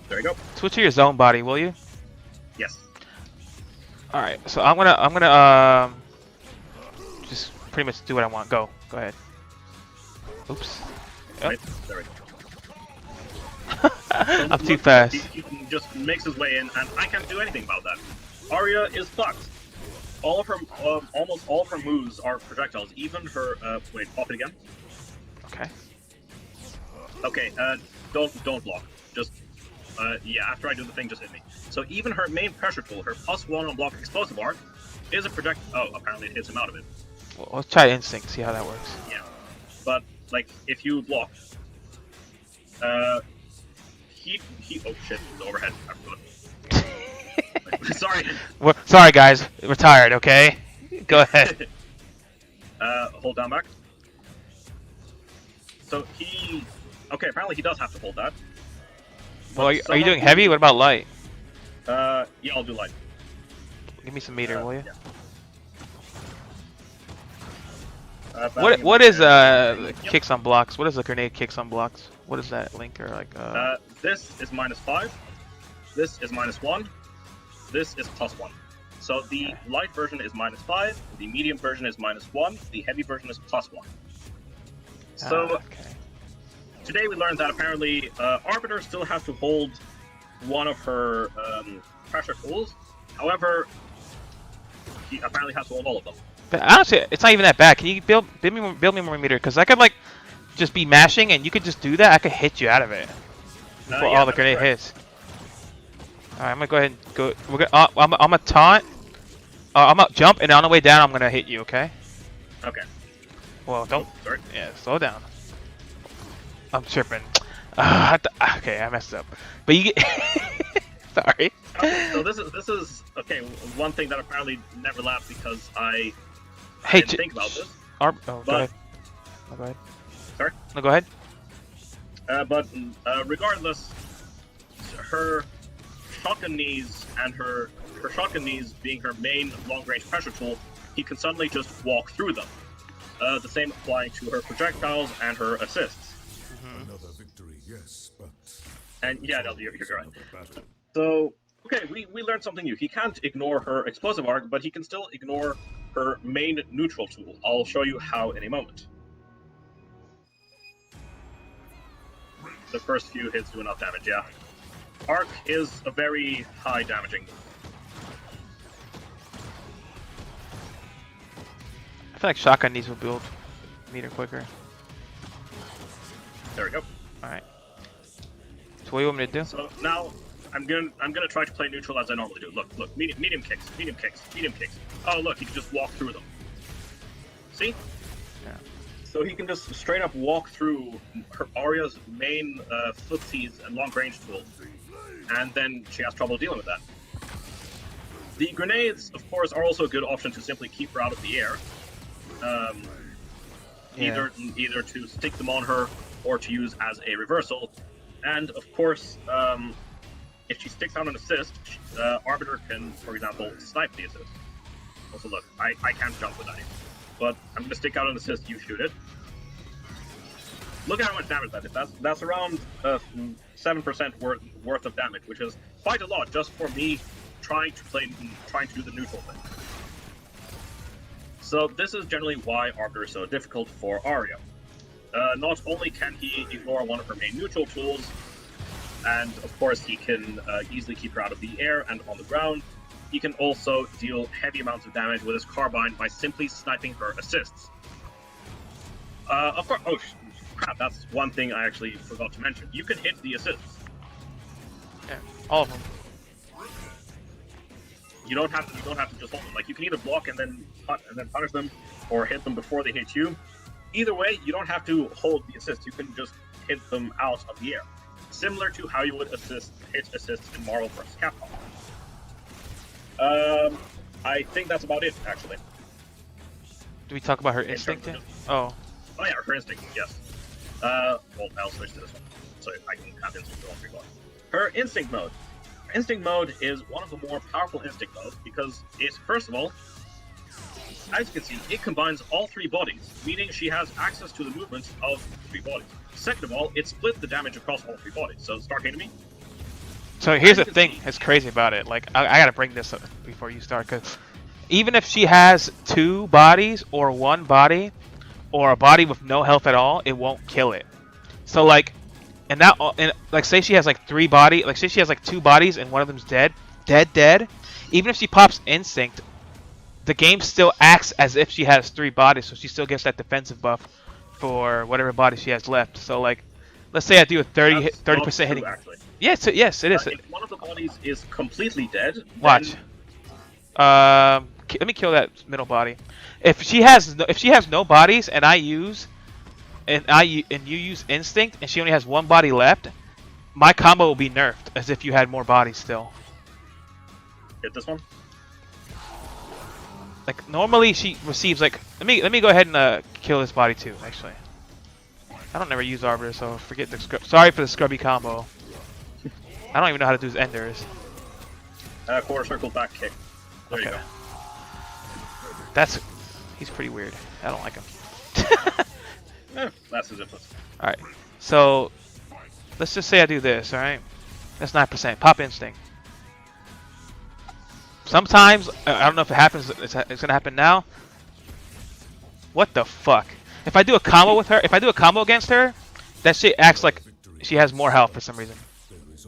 There you go. Switch to your zone body, will you? Yes. All right. So I'm gonna just pretty much do what I want. Go ahead. Oops. Yep. Right. There we go. I'm too fast. He just makes his way in, and I can't do anything about that. Aria is fucked. All of her, almost all of her moves are projectiles. Even her, wait, pop it again. Okay. Okay. Don't block. Just. Yeah, after I do the thing, just hit me. So even her main pressure tool, her +1 on block explosive arc, is a project. Oh, apparently it hits him out of it. Well, let's try instinct, see how that works. Yeah, but like if you block, he. Oh shit, the overhead. I forgot. Sorry. Sorry, guys. We're tired. Okay. Go ahead. Hold down back. So he. Okay, apparently he does have to hold that. Well, are you doing heavy? What about light? Yeah, I'll do light. Give me some meter, will you? Yeah. What is kicks on blocks? What is a grenade kicks on blocks? What is that link or like? This is -5. this is -1, this is +1. So the light version is -5, the medium version is -1, the heavy version is +1. So today we learned that apparently Arbiter still has to hold one of her pressure tools. However, he apparently has to hold all of them. But honestly, it's not even that bad. Can you build me more meter? Because I could like just be mashing, and you could just do that. I could hit you out of it before Yeah, all the grenade hits. All right, I'm gonna go ahead and go. We're gonna. I'm gonna taunt. I'm gonna jump, and on the way down, I'm gonna hit you. Okay. Okay. Well, don't. Oh, sorry. Yeah, slow down. I'm tripping. Okay, I messed up. But you get. Sorry. Okay, so this is okay. One thing that apparently never laughed because I didn't think about this. Go ahead. No, go ahead. Sorry? No, go ahead. But regardless, her shotgun knees and her shotgun knees being her main long-range pressure tool, he can suddenly just walk through them. The same applying to her projectiles and her assists. Another victory, yes, but... And yeah, no, you're right. So, okay, we learned something new. He can't ignore her explosive arc, but he can still ignore her main neutral tool. I'll show you how in a moment. The first few hits do enough damage, yeah. Arc is a very high damaging move. I feel like shotgun knees will build meter quicker. There we go. All right. So what do you want me to do? So now I'm gonna try to play neutral as I normally do. Look, medium kicks. Oh look, he can just walk through them. See? Yeah. So he can just straight up walk through her Aria's main footsies and long range tool, and then she has trouble dealing with that. The grenades, of course, are also a good option to simply keep her out of the air. Either to stick them on her or to use as a reversal. And of course, if she sticks out an assist, Arbiter can, for example, snipe the assist. Also, look, I can't jump with that, but I'm going to stick out an assist. You shoot it. Look at how much damage that is. That's around 7% worth of damage, which is quite a lot just for me trying to do the neutral thing. So this is generally why Arbiter is so difficult for Aria. Not only can he ignore one of her main neutral tools, and of course he can easily keep her out of the air and on the ground, he can also deal heavy amounts of damage with his carbine by simply sniping her assists. Of course, oh crap, that's one thing I actually forgot to mention. You can hit the assists. Yeah, all of them. You don't have to just hold them. Like, you can either block and then punish them, or hit them before they hit you. Either way, you don't have to hold the assist. You can just hit them out of the air, similar to how you would hit assists in Marvel vs. Capcom. I think that's about it, actually. Do we talk about her instinct yet? Oh yeah, her instinct, yes. Well, I'll switch to this one, so I can have instinct for all three bodies. Her instinct mode. Instinct mode is one of the more powerful instinct modes because it, first of all, as you can see, it combines all three bodies, meaning she has access to the movements of three bodies. Second of all, it splits the damage across all three bodies. So, start hitting me. So here's the thing that's crazy about it. Like, I gotta bring this up before you start, because even if she has two bodies or one body, or a body with no health at all, it won't kill it. So like, and like say she has like three body, like say she has like two bodies and one of them's dead. Even if she pops instinct, the game still acts as if she has three bodies, so she still gets that defensive buff for whatever body she has left. So like, let's say I do a 30% hitting. Actually. Yes, it is. If one of the bodies is completely dead, watch. Let me kill that middle body. If she has no bodies and you use instinct and she only has one body left, my combo will be nerfed as if you had more bodies still. Hit this one. Like normally she receives like let me go ahead and kill this body too. Actually, I don't never use Arbiter, so forget the sorry for the scrubby combo. I don't even know how to do his enders. Quarter circle back kick. There you go. He's pretty weird. I don't like him. That's his influence. Alright, so let's just say I do this, alright? That's 9%. Pop instinct. Sometimes I don't know if it happens. It's gonna happen now. What the fuck? If I do a combo with her, if I do a combo against her, that shit acts like she has more health for some reason.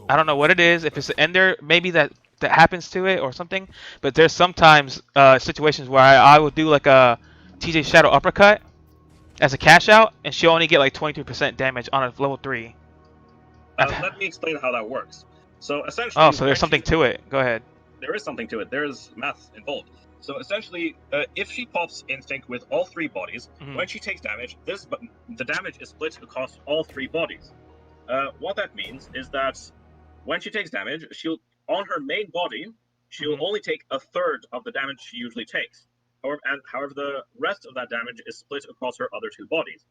I don't know what it is. If it's an ender, maybe that happens to it or something. But there's sometimes situations where I will do like a TJ Shadow uppercut as a cash out, and she'll only get like 23% damage on a level 3. Let me explain how that works. So essentially, oh, so there's something to it. Go ahead. There is something to it. There's math involved. So essentially, if she pops Instinct with all 3 bodies, when she takes damage, the damage is split across all 3 bodies. What that means is that when she takes damage, on her main body, she'll only take a third of the damage she usually takes. However, the rest of that damage is split across her other 2 bodies.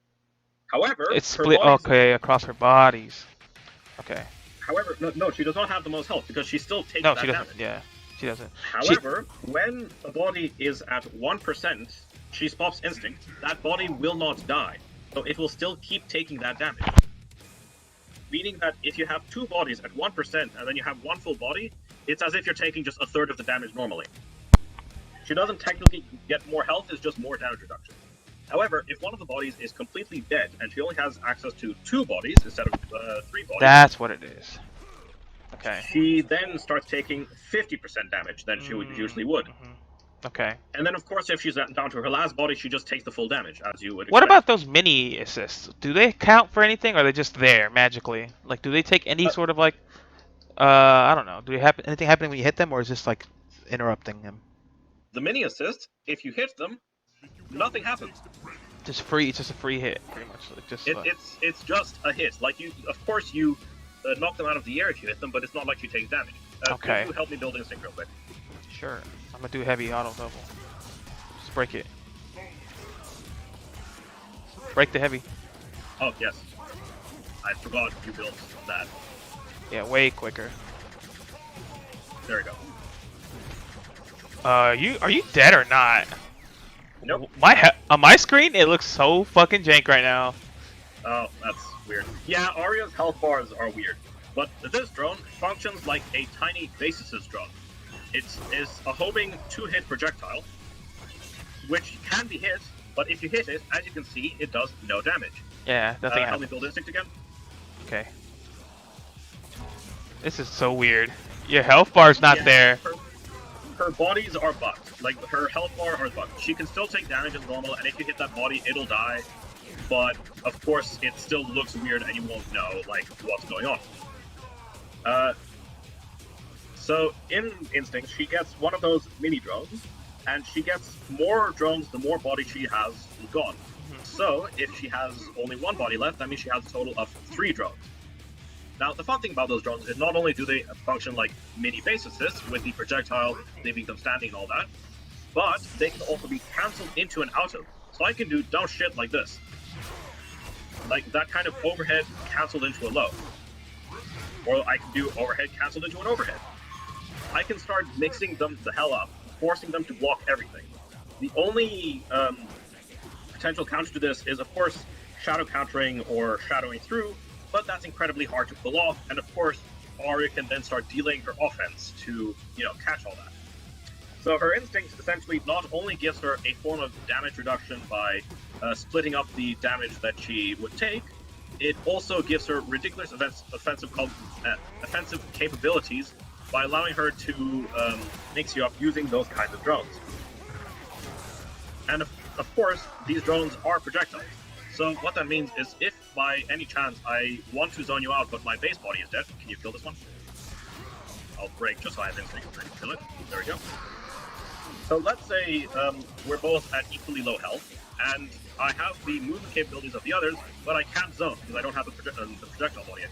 However, it's split across her bodies. Okay. However, no, she does not have the most health because she still takes that damage. Doesn't. Yeah, she doesn't. However, when a body is at 1%, she pops Instinct. That body will not die, so it will still keep taking that damage. Meaning that if you have 2 bodies at 1% and then you have 1 full body, it's as if you're taking just a third of the damage normally. She doesn't technically get more health, it's just more damage reduction. However, if one of the bodies is completely dead and she only has access to 2 bodies instead of 3 bodies... That's what it is. Okay. She then starts taking 50% damage than she usually would. Okay. And then, of course, if she's down to her last body, she just takes the full damage, as you would expect. What about those mini assists? Do they count for anything, or are they just there magically? Like, do they take any sort of like, I don't know. Do they have anything happening when you hit them, or is this like interrupting them? The mini assists, if you hit them, nothing happens. Just free. It's just a free hit, pretty much. Like just. It's just a hit. Like of course, you knock them out of the air if you hit them, but it's not like you take damage. Okay. Could you help me build Instinct real quick? Sure. I'm gonna do heavy auto double. Just break it. Break the heavy. Oh yes, I forgot you built that. Yeah, way quicker. There we go. Are you dead or not? Nope. On my screen, it looks so fucking jank right now. Oh, that's weird. Yeah, Aria's health bars are weird, but this drone functions like a tiny basis drone. It is a homing 2-hit projectile, which can be hit, but if you hit it, as you can see, it does no damage. Yeah, nothing happens. Help me build Instinct again? Okay. This is so weird. Your health bar's not there. Her bodies are bugged. Like, her health bar are bugged. She can still take damage as normal, and if you hit that body, it'll die. But, of course, it still looks weird, and you won't know, like, what's going on. So, in Instinct, she gets one of those mini drones, and she gets more drones the more body she has gone. So, if she has only 1 body left, that means she has a total of 3 drones. Now, the fun thing about those drones is not only do they function like mini base assists with the projectile leaving them standing and all that, but they can also be cancelled into and out of. So I can do dumb shit like this. Like that kind of overhead cancelled into a low. Or I can do overhead cancelled into an overhead. I can start mixing them the hell up, forcing them to block everything. The only potential counter to this is, of course, shadow countering or shadowing through, but that's incredibly hard to pull off, and of course, Aria can then start delaying her offense to, catch all that. So her Instinct essentially not only gives her a form of damage reduction by splitting up the damage that she would take, it also gives her ridiculous offensive capabilities by allowing her to mix you up using those kinds of drones. And of course, these drones are projectiles. So what that means is if by any chance I want to zone you out but my base body is dead, can you kill this one? I'll break just so I have Instinct to kill it. There we go. So let's say we're both at equally low health, and I have the movement capabilities of the others, but I can't zone because I don't have the projectile body yet.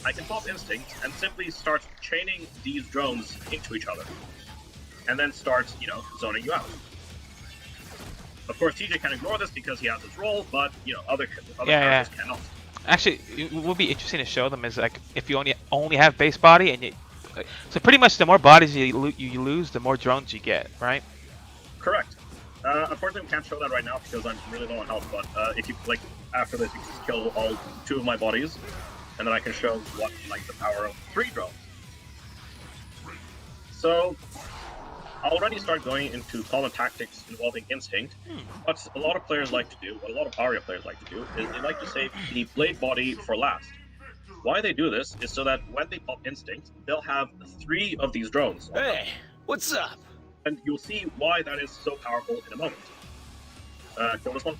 I can pop Instinct and simply start chaining these drones into each other, and then start, zoning you out. Of course, TJ can ignore this because he has his role, but other characters cannot. Actually, it would be interesting to show them is like if you only have base body, and so pretty much the more bodies you lose, the more drones you get, right? Correct. Unfortunately, we can't show that right now because I'm really low on health. But if you after this, you can just kill all 2 of my bodies, and then I can show what the power of 3 drones. So already start going into common tactics involving instinct. What a lot of players like to do, what a lot of Aria players like to do, is they like to save the blade body for last. Why they do this is so that when they pop instinct, they'll have 3 of these drones. Hey, what's up? And you'll see why that is so powerful in a moment. Kill this one.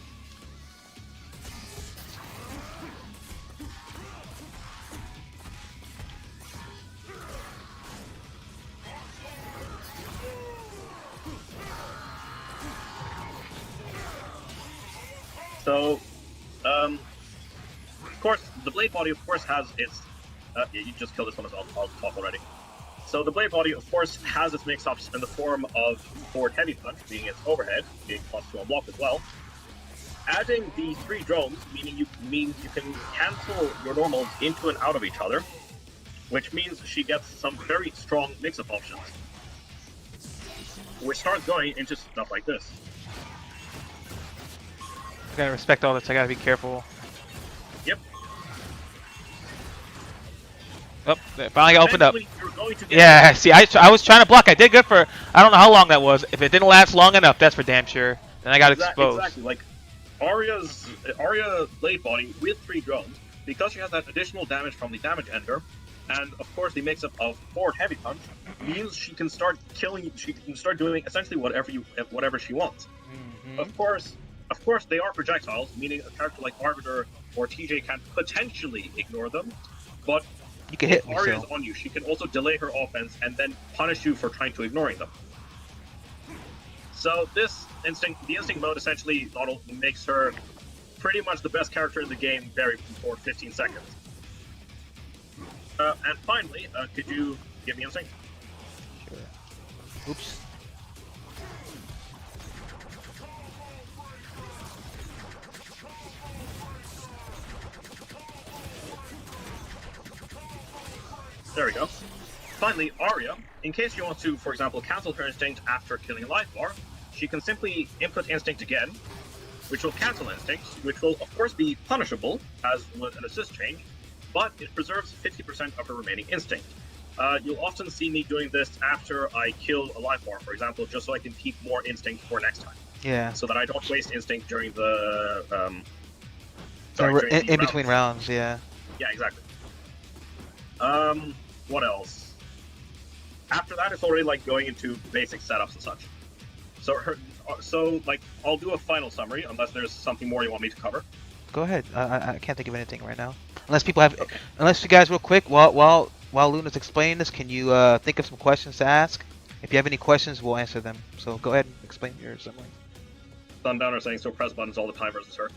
So, of course, the blade body, of course, has its... you just killed this one as well, I'll talk already. So the blade body, of course, has its mix-ups in the form of forward heavy punch, being its overhead, being +2 on block as well. Adding the 3 drones, meaning you can cancel your normals into and out of each other, which means she gets some very strong mix-up options. Which starts going into stuff like this. I gotta respect all this. I gotta be careful. Yep. Oh, it finally got opened up. You're going to get Yeah, see, I was trying to block. I did good for, I don't know how long that was. If it didn't last long enough, that's for damn sure. Then I got exposed. Exactly, like Aria blade body with 3 drones, because she has that additional damage from the damage ender, and of course the mix-up of forward heavy punch, means she can start killing, she can start doing essentially whatever she wants. Mm-hmm. Of course, they are projectiles, meaning a character like Arbiter or TJ can potentially ignore them, but You can hit me, if Aria's so. on you, she can also delay her offense and then punish you for trying to ignoring them. So the instinct mode essentially makes her pretty much the best character in the game for 15 seconds. And finally, could you give me instinct? Sure. Oops. There we go. Finally, Aria, in case you want to, for example, cancel her instinct after killing a life bar, she can simply input instinct again, which will cancel instinct, which will of course be punishable, as would an assist change, but it preserves 50% of her remaining instinct. You'll often see me doing this after I kill a life bar, for example, just so I can keep more instinct for next time. Yeah. So that I don't waste instinct during the... In between rounds, yeah. Yeah, exactly. What else? After that, it's already like going into basic setups and such. So like, I'll do a final summary, unless there's something more you want me to cover. Go ahead. I can't think of anything right now. Unless people have, unless you guys real quick, while Luna's explaining this, can you think of some questions to ask? If you have any questions, we'll answer them. So go ahead and explain your summary. Sundowner saying so press buttons all the time versus her.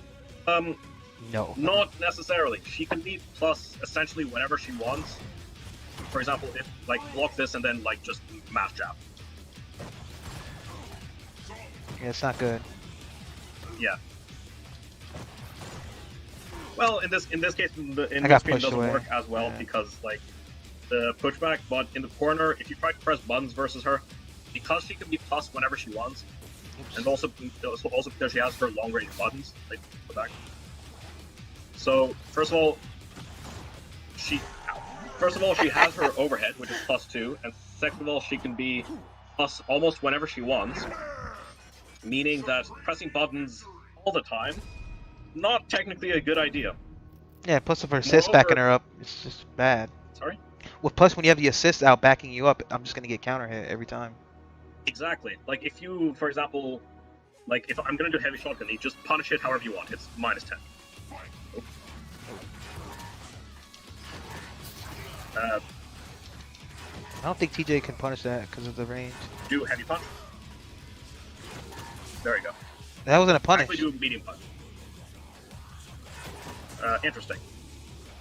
No. Not necessarily. She can be plus essentially whenever she wants. For example, if like block this and then like just mash jab. Yeah, it's not good. Yeah. Well, in this case, the I got screen pushed doesn't away. work as well Yeah. because like the pushback. But in the corner, if you try to press buttons versus her, because she can be plus whenever she wants, and also because she has her long range buttons, like the back. So first of all, she has her overhead, which is +2, and second of all, she can be plus almost whenever she wants, meaning that pressing buttons all the time, not technically a good idea. Yeah, plus if her assist backing her up, it's just bad. Sorry? Well, plus when you have the assist out backing you up, I'm just gonna get counter hit every time. Exactly. Like if you, for example, like if I'm gonna do heavy shotgun, you just punish it however you want. It's -10. I don't think TJ can punish that because of the range. Do heavy punch. There you go. That wasn't a punish. Actually do medium punch. Interesting.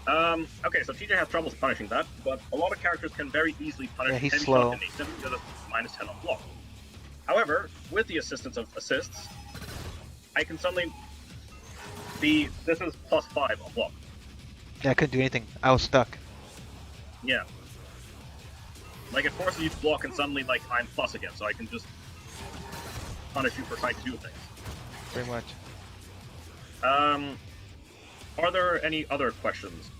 Okay, so TJ has troubles punishing that, but a lot of characters can very easily punish Yeah, he's heavy slow. shotgun simply because of -10 on block. However, with the assistance of assists, I can suddenly be... This is +5 on block. Yeah, I couldn't do anything. I was stuck. Yeah. Like, it forces you to block and suddenly, like, I'm plus again, so I can just punish you for trying to do things. Pretty much. Are there any other questions?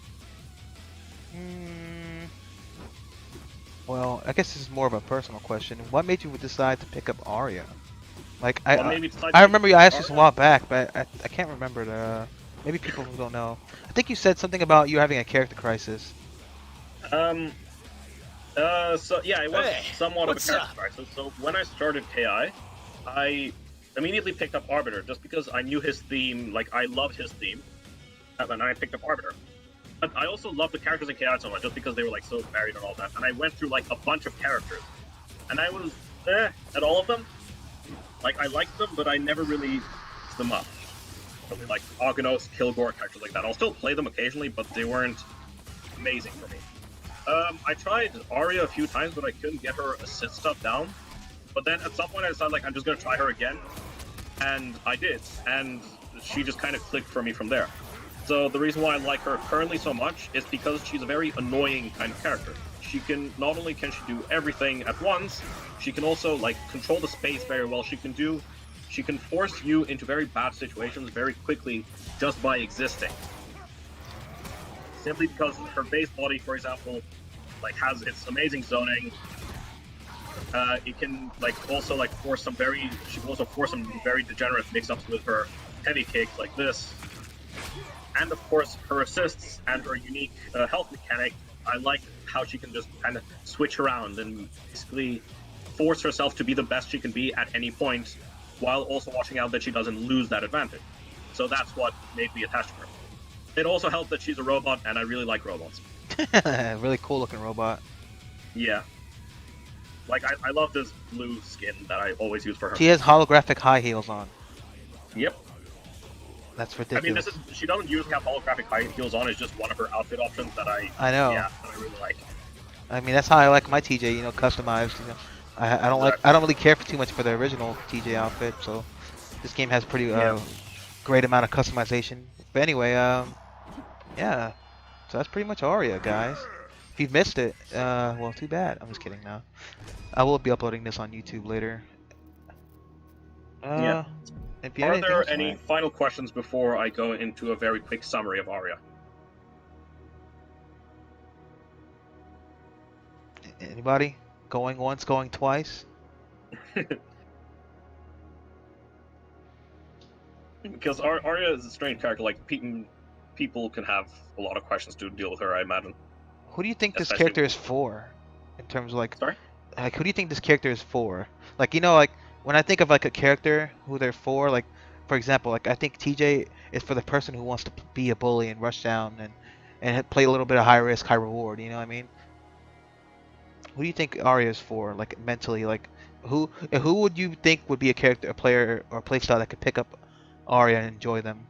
Well, I guess this is more of a personal question. What made you decide to pick up Aria? Like, Well, maybe it's like I remember you asked this a Aria? while back, but I can't remember the. Maybe people who don't know. I think you said something about you having a character crisis. So yeah, it was somewhat of a character crisis. So when I started KI, I immediately picked up Arbiter just because I knew his theme. Like I loved his theme, and I picked up Arbiter. But I also loved the characters in KI so much just because they were like so varied and all that. And I went through like a bunch of characters, and I was at all of them. Like I liked them, but I never really used them up. Really, like Argonos, Kilgore, characters like that. I'll still play them occasionally, but they weren't amazing for me. I tried Aria a few times, but I couldn't get her assist stuff down. But then at some point I decided like I'm just gonna try her again, and I did, and she just kind of clicked for me from there. So the reason why I like her currently so much is because she's a very annoying kind of character. She can not only can she do everything at once, she can also like control the space very well. She can force you into very bad situations very quickly just by existing. Simply because her base body, for example, like has its amazing zoning. It can like also like force some very. She can also force some very degenerate mix-ups with her heavy kicks like this, and of course her assists and her unique health mechanic. I like how she can just kind of switch around and basically force herself to be the best she can be at any point, while also watching out that she doesn't lose that advantage. So that's what made me attached to her. It also helped that she's a robot, and I really like robots. Really cool looking robot. Yeah. Like, I love this blue skin that I always use for her. She has holographic high heels on. Yep. That's I mean, ridiculous. she doesn't usually have holographic high heels on. It's just one of her outfit options that I know. Yeah, that I really like. I mean, that's how I like my TJ. You know, customized. You know, I don't like. I don't really care for too much for the original TJ outfit. So this game has pretty great amount of customization. But anyway, yeah. So that's pretty much Aria, guys. If you've missed it, well, too bad. I'm just kidding now. I will be uploading this on YouTube later. Yeah. If you Are have there any final questions before I go into a very quick summary of Aria? Anybody? Going once, going twice? Because Aria is a strange character. Like, people can have a lot of questions to deal with her, I imagine. Who do you think this Especially- character is for? In terms of like, Sorry? like who do you think this character is for? Like, you know, like when I think of like a character who they're for, like for example, like I think TJ is for the person who wants to be a bully and rush down and play a little bit of high risk, high reward. You know what I mean? Who do you think Arya is for? Like mentally, like who would you think would be a character, a player, or a playstyle that could pick up Arya and enjoy them?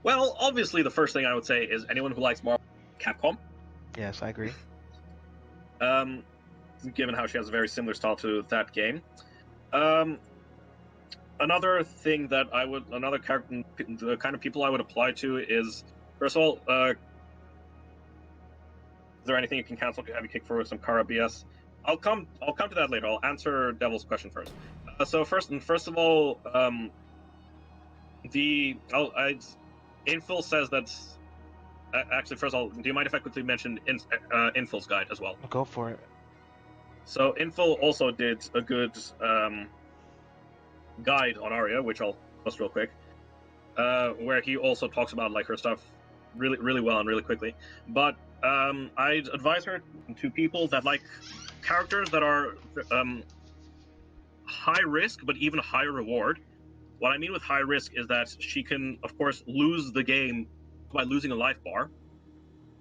Well, obviously the first thing I would say is anyone who likes Marvel, Capcom. Yes, I agree. Given how she has a very similar style to that game. Another thing that another character, the kind of people I would apply to is, first of all, is there anything you can cancel heavy kick for some Kara BS? I'll come to that later. I'll answer Devil's question first. So first of all, Infil says that. Actually, first of all, do you mind if I quickly mention Infil's guide as well? Go for it. So Infil also did a good guide on Aria, which I'll post real quick, where he also talks about like her stuff really, really well and really quickly. But I'd advise her to people that like characters that are high risk but even high reward. What I mean with high risk is that she can, of course, lose the game by losing a life bar,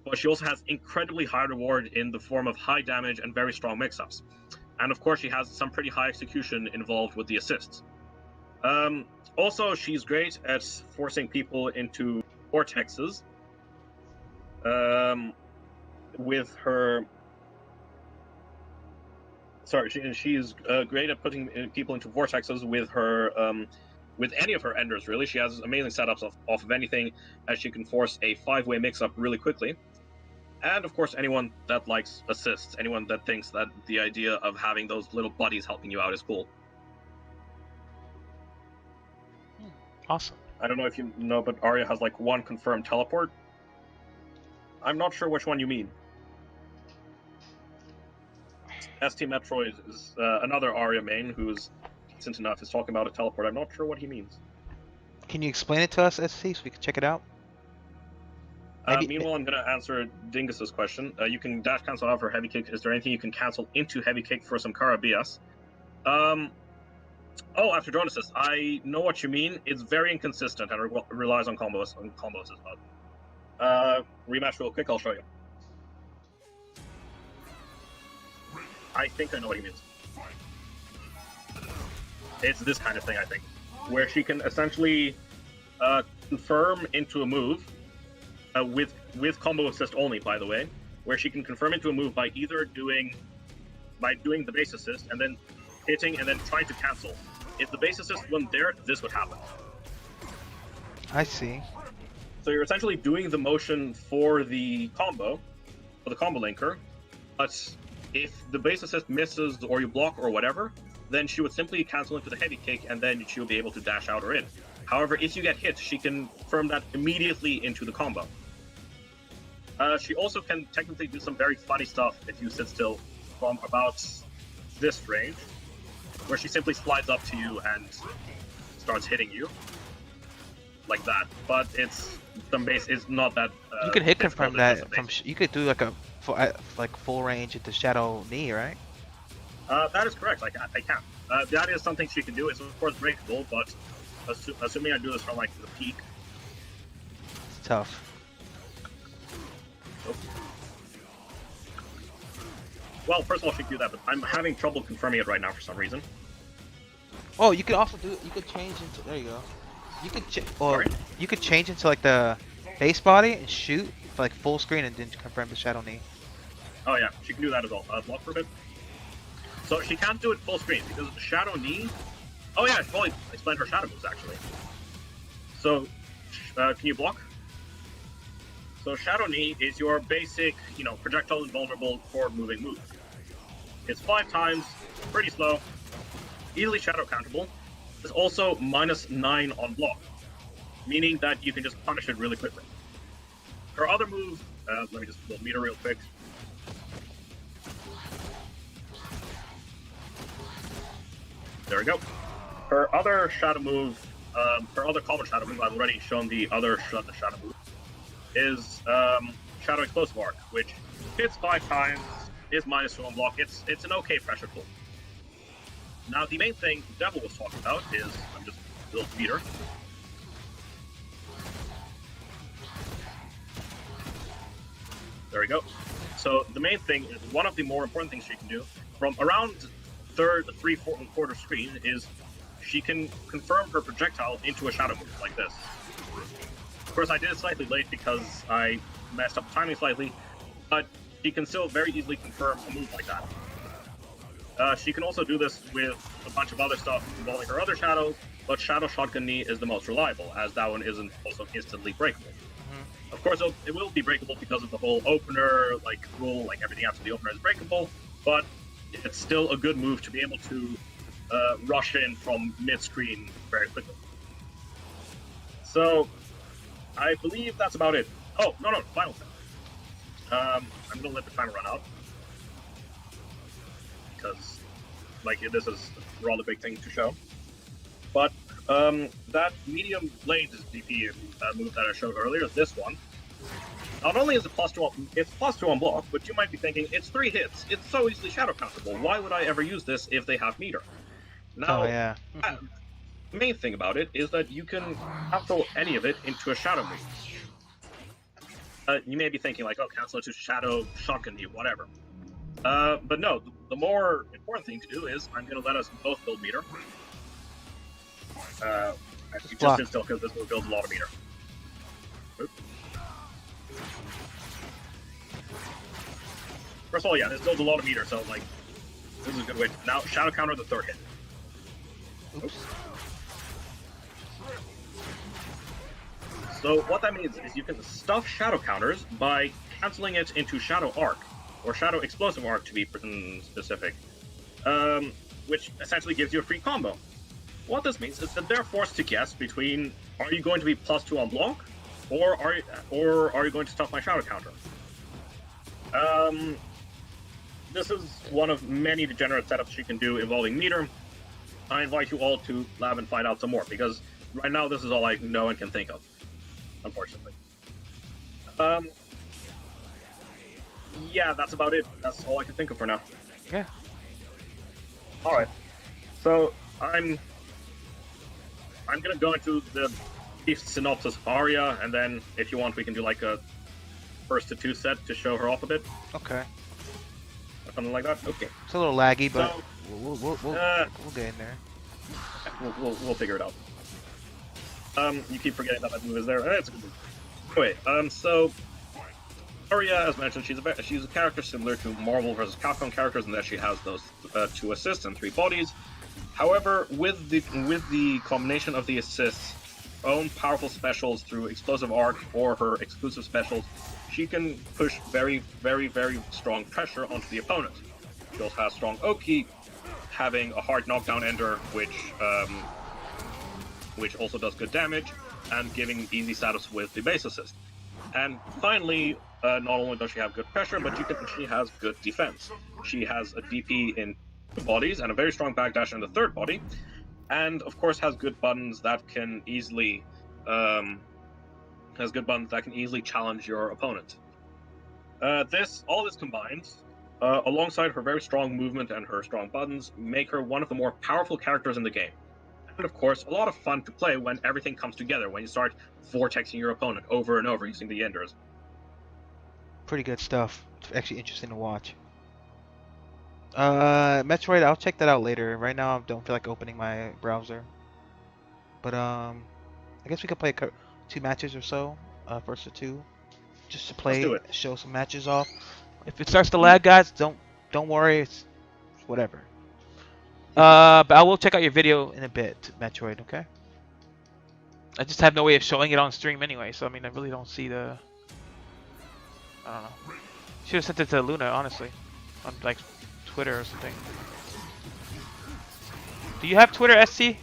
but she also has incredibly high reward in the form of high damage and very strong mix-ups. And of course, she has some pretty high execution involved with the assists. Also, she's great at forcing people into vortexes with her. Sorry, she's great at putting people into vortexes with her. With any of her enders, really. She has amazing setups off of anything, as she can force a 5-way mix-up really quickly. And of course, anyone that likes assists, anyone that thinks that the idea of having those little buddies helping you out is cool. Awesome. I don't know if you know, but Aria has like one confirmed teleport. I'm not sure which one you mean. ST Metroid is another Aria main who's decent enough is talking about a teleport. I'm not sure what he means. Can you explain it to us, SC, so we can check it out? Meanwhile, I'm going to answer Dingus's question. You can dash cancel out for heavy kick. Is there anything you can cancel into heavy kick for some Kara BS? Oh, after drone assist, I know what you mean. It's very inconsistent and relies on combos as well. Rematch real quick, I'll show you. I think I know what he means. It's this kind of thing, I think, where she can essentially confirm into a move with combo assist only, by the way, where she can confirm into a move by either doing the base assist and then hitting and then trying to cancel. If the base assist wasn't there, this would happen. I see. So you're essentially doing the motion for the combo linker, but if the base assist misses or you block or whatever, then she would simply cancel into the heavy kick and then she'll be able to dash out or in. However, if you get hit, she can confirm that immediately into the combo. She also can technically do some very funny stuff if you sit still from about this range, where she simply slides up to you and starts hitting you like that. But the base is not that. You could hit confirm that from. You could do like a full range into Shadow Knee, right? That is correct. Like I can. That is something she can do. It's of course breakable, but assuming I do this from like the peak. It's tough. Oh. Well, first of all, she can do that, but I'm having trouble confirming it right now for some reason. Oh, you could also do. You could change into. There you go. You could you could change into like the base body and shoot for like full screen and then confirm the Shadow Knee. Oh yeah, she can do that as well. Block for a bit. So she can't do it full screen because Shadow Knee. Oh yeah, I should probably explain her shadow moves actually. So, can you block? So Shadow Knee is your basic, projectile invulnerable forward moving move. It's 5 times, pretty slow, easily shadow countable. It's also -9 on block, meaning that you can just punish it really quickly. Her other move, let me just build meter real quick. There we go. Her other shadow move, her other common shadow move, I've already shown the other shadow move, is Shadow Explosive Arc, which hits 5 times, is -2 on block. It's an okay pressure tool. Now the main thing Devil was talking about is, I'm just build meter. There we go. So the main thing is one of the more important things she can do from around third, 3/4 and quarter screen is she can confirm her projectile into a shadow move like this. Of course, I did it slightly late because I messed up timing slightly, but she can still very easily confirm a move like that. She can also do this with a bunch of other stuff involving her other shadows, but Shadow Shotgun Knee is the most reliable, as that one isn't also instantly breakable. Of course, it will be breakable because of the whole opener, rule, everything after the opener is breakable, but it's still a good move to be able to rush in from mid-screen very quickly. So, I believe that's about it. Oh, no, final thing. I'm gonna let the timer run out. Because, this is a rather big thing to show. But, that medium blade DP move that I showed earlier, this one, not only is it +2 on block, but you might be thinking, it's 3 hits, it's so easily shadow countable, why would I ever use this if they have meter? Now, yeah. The main thing about it is that you can cancel any of it into a shadow move. You may be thinking cancel it to Shadow Shotgun Knee, whatever. But no, the more important thing to do is I'm going to let us both build meter. Actually, just sit still because this will build a lot of meter. Oops. First of all, yeah, this builds a lot of meter, so this is a good way to... Now, shadow counter the 3rd hit. Oops. So what that means is you can stuff shadow counters by canceling it into Shadow Arc, or Shadow Explosive Arc to be specific, which essentially gives you a free combo. What this means is that they're forced to guess between, are you going to be +2 on block, or are you going to stuff my shadow counter? this is one of many degenerate setups she can do involving meter. I invite you all to lab and find out some more, because right now this is all I know and can think of, unfortunately. Yeah, that's about it. That's all I can think of for now. Yeah. Alright. So, I'm gonna go into the brief synopsis of Aria, and then, if you want, we can do like a first to two set to show her off a bit. Okay. Something like that? Okay. It's a little laggy, but So, we'll get in there. We'll figure it out. You keep forgetting that move is there. It's a good move. Anyway, so Aria, as mentioned, she's a character similar to Marvel vs. Capcom characters in that she has those 2 assists and 3 bodies. However, with the combination of the assists, own powerful specials through Explosive Arc or her exclusive specials, she can push very, very, very strong pressure onto the opponent. She also has strong Oki, having a hard knockdown ender, which also does good damage, and giving easy status with the base assist. And finally, not only does she have good pressure, but she has good defense. She has a DP in 2 bodies and a very strong backdash in the 3rd body, and of course has good buttons that can easily challenge your opponent. All this combined, alongside her very strong movement and her strong buttons, make her one of the more powerful characters in the game. And of course, a lot of fun to play when everything comes together, when you start vortexing your opponent over and over using the enders. Pretty good stuff. It's actually interesting to watch. Metroid, I'll check that out later. Right now, I don't feel like opening my browser. But I guess we could play 2 matches or so, first or 2, just to play, Let's do it. show some matches off. If it starts to lag, guys, don't worry. It's whatever. But I will check out your video in a bit, Metroid. Okay. I just have no way of showing it on stream anyway, so I mean, I really don't see the. I don't know. Should have sent it to Luna, honestly, on like Twitter or something. Do you have Twitter, SC?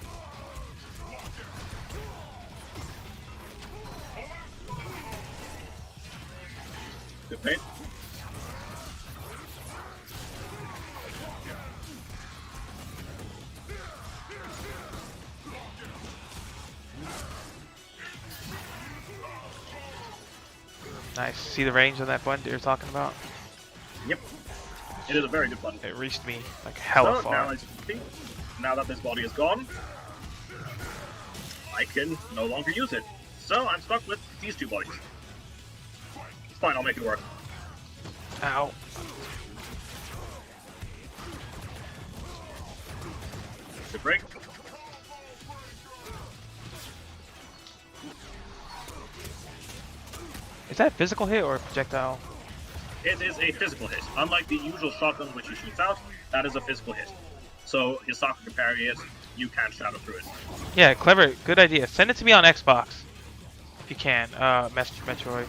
Good paint. Nice. See the range on that button that you're talking about? Yep. It is a very good button. It reached me like hella So, far. now, as you can see, now that this body is gone, I can no longer use it. So I'm stuck with these 2 bodies. It's fine, I'll make it work. Ow. Good break. Is that a physical hit or a projectile? It is a physical hit. Unlike the usual shotgun which he shoots out, that is a physical hit. So his Sokka can parry it, you can't shadow through it. Yeah, clever. Good idea. Send it to me on Xbox. If you can. Metroid.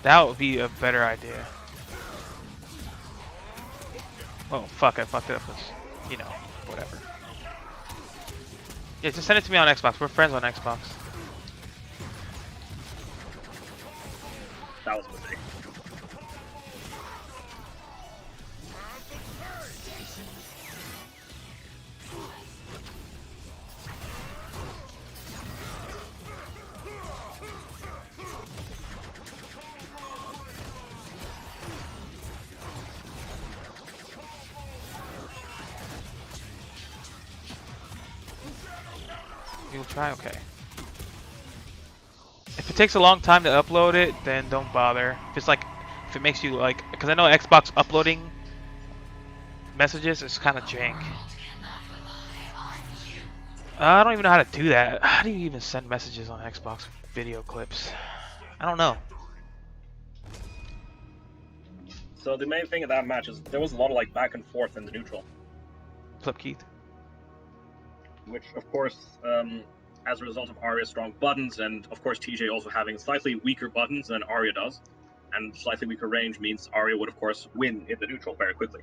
That would be a better idea. Oh, fuck. I fucked it up with, whatever. Yeah, just send it to me on Xbox. We're friends on Xbox. That was a mistake. You'll try? Okay. If it takes a long time to upload it, then don't bother. If it makes you like, because I know Xbox uploading messages is kind of jank. I don't even know how to do that. How do you even send messages on Xbox video clips? I don't know. So the main thing of that match is there was a lot of like back and forth in the neutral. Flip Keith. Which, of course, as a result of Aria's strong buttons, and of course TJ also having slightly weaker buttons than Aria does, and slightly weaker range means Aria would, of course, win in the neutral very quickly.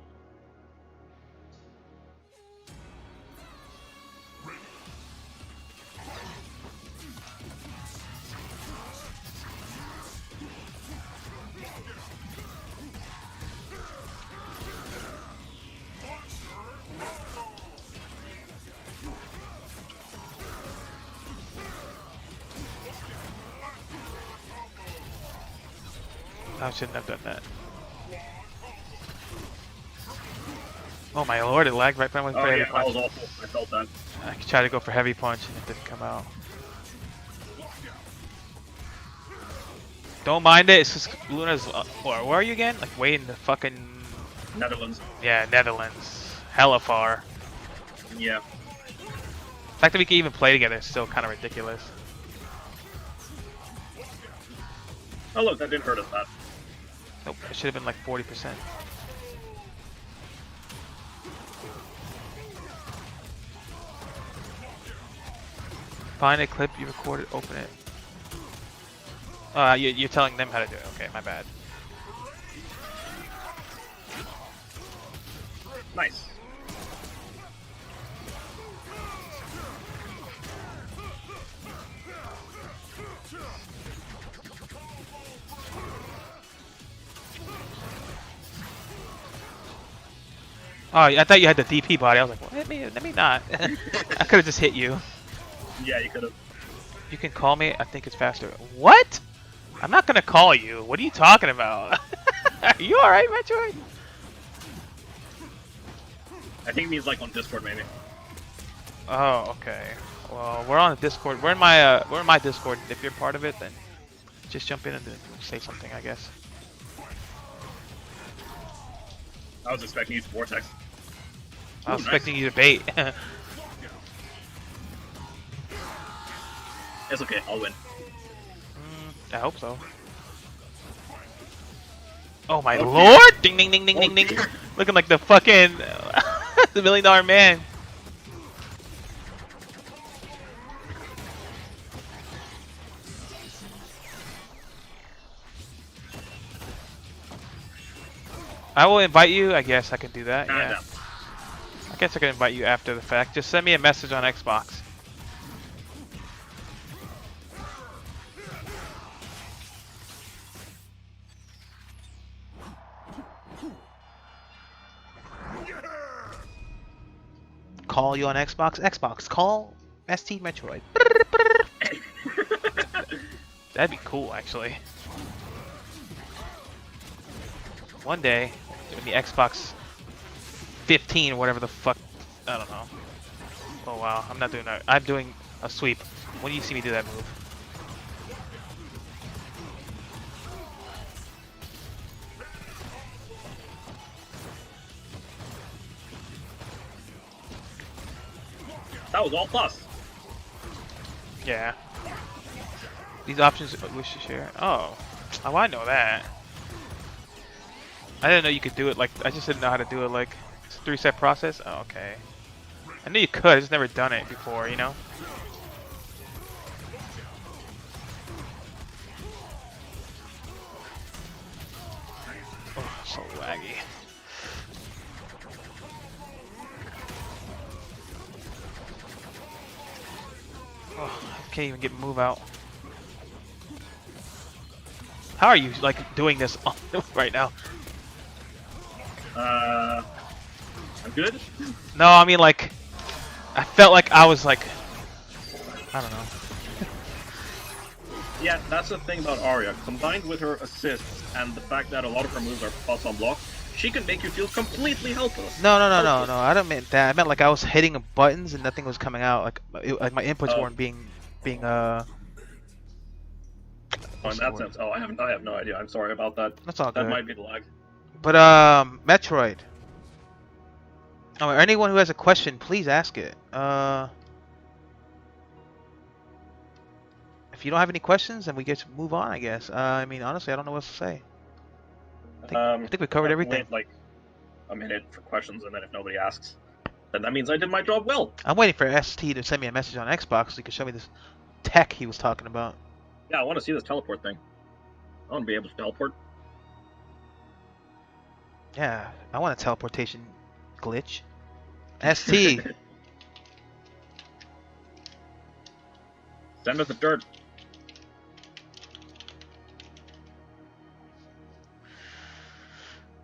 I shouldn't have done that. Oh my lord, it lagged right when I went for Oh heavy yeah, that punch. was awful. I felt that. I tried to go for heavy punch and it didn't come out. Don't mind it, it's just Luna's... where are you again? Like way in the fucking... Netherlands. Yeah, Netherlands. Hella far. Yeah. The fact that we can even play together is still kind of ridiculous. Oh look, that didn't hurt us that. Nope, it should have been like 40%. Find a clip you recorded, open it. You're telling them how to do it. Okay, my bad. Nice. Oh, I thought you had the DP body. I was like, well, let me not. I could have just hit you. Yeah, you could have. You can call me. I think it's faster. What? I'm not gonna call you. What are you talking about? Are you alright, Metroid? I think it means like on Discord maybe. Oh, okay. Well, we're on the Discord. We're in my Discord. If you're part of it, then just jump in and say something, I guess. I was expecting you to vortex. I was Ooh, expecting you to bait. It's okay, I'll win. I hope so. Oh my Okay. lord! Ding ding ding ding Oh, ding ding! dear. Looking like the fucking the $1 Million Man. I will invite you. I guess I can do that. Yeah. I guess I can invite you after the fact. Just send me a message on Xbox. Call you on Xbox? Xbox, call ST Metroid. That'd be cool, actually. One day, when the Xbox 15 or whatever the fuck, I don't know. Oh wow, I'm not doing that. I'm doing a sweep. When do you see me do that move? That was all plus. Yeah. These options wish to share. Oh, how I know that? I didn't know you could do it like. I just didn't know how to do it like. It's a 3-step process. Oh, okay. I knew you could. I just never done it before. You know. Oh, so laggy. Oh, I can't even get move out. How are you like doing this right now? I'm good. No, I mean like, I felt like I was like, I don't know. Yeah, that's the thing about Aria. Combined with her assists and the fact that a lot of her moves are plus on block, she can make you feel completely helpless. No. I don't mean that. I meant like I was hitting buttons and nothing was coming out. Like my inputs weren't being. Oh, in that sense, I have no idea. I'm sorry about that. That's all good. That might be the lag. But Metroid. Oh, anyone who has a question, please ask it. If you don't have any questions, then we get to move on, I guess. I mean, honestly, I don't know what to say. I think we covered everything. Wait like a minute for questions, and then if nobody asks, then that means I did my job well. I'm waiting for ST to send me a message on Xbox so he can show me this tech he was talking about. Yeah, I want to see this teleport thing. I want to be able to teleport. Yeah, I want a teleportation glitch. ST. Send us the dirt.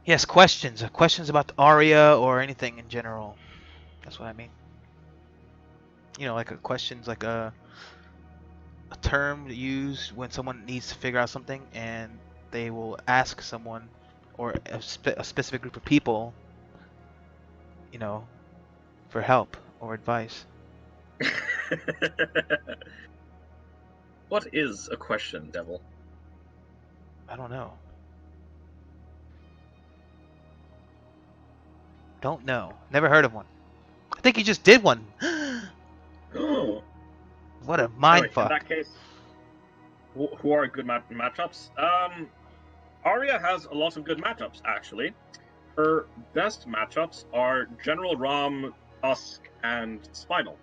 Yes, questions. Questions about the Aria or anything in general. That's what I mean. You know, like a question's like a term used when someone needs to figure out something, and they will ask someone or a specific group of people, you know, for help or advice. What is a question, Devil? I don't know. Don't know. Never heard of one. I think you just did one. Oh. What a mind Anyway, fuck. in that case, who are good matchups? Aria has a lot of good matchups, actually. Her best matchups are General Rom, Tusk, and Spinal.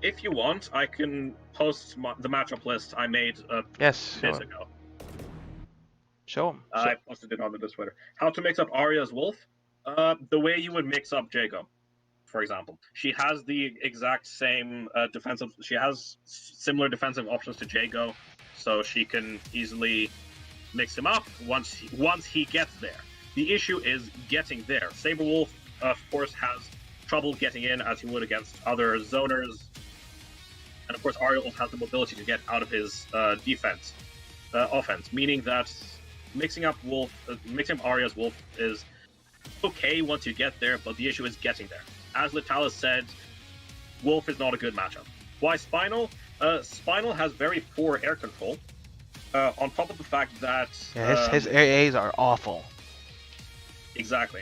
If you want, I can post the matchup list I made a Yes, bit sure. ago. Show him. I posted it on the Twitter. How to mix up Aria's Wolf? The way you would mix up Jago, for example. She has the exact same defensive. She has similar defensive options to Jago, so she can easily mix him up once he gets there. The issue is getting there. Saberwolf, of course, has trouble getting in as he would against other zoners, and of course, Aria also has the mobility to get out of his offense, meaning that mixing up Aria's Wolf is okay once you get there, but the issue is getting there. As Litalis said, Wolf is not a good matchup. Why Spinal? Spinal has very poor air control. On top of the fact that his AAs are awful. Exactly.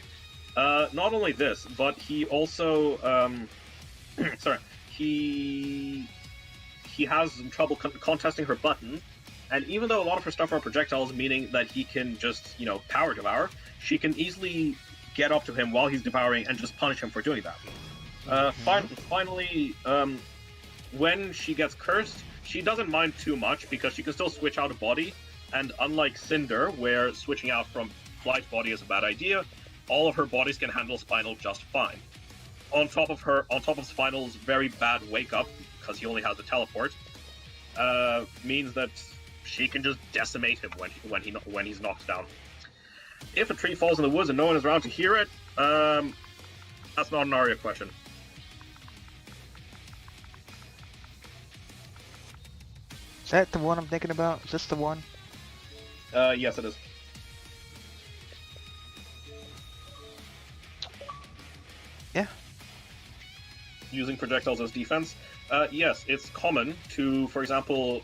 Not only this, but he also he has trouble contesting her button. And even though a lot of her stuff are projectiles, meaning that he can just, power devour, she can easily get up to him while he's devouring and just punish him for doing that. Finally, when she gets cursed, she doesn't mind too much because she can still switch out a body. And unlike Cinder, where switching out from Flight body is a bad idea, all of her bodies can handle Spinal just fine. On top of Spinal's very bad wake up, because he only has the teleport, means that she can just decimate him when he's knocked down. If a tree falls in the woods and no one is around to hear it, that's not an Aria question. Is that the one I'm thinking about? Is this the one? Yes, it is. Yeah. Using projectiles as defense. Yes, it's common to, for example,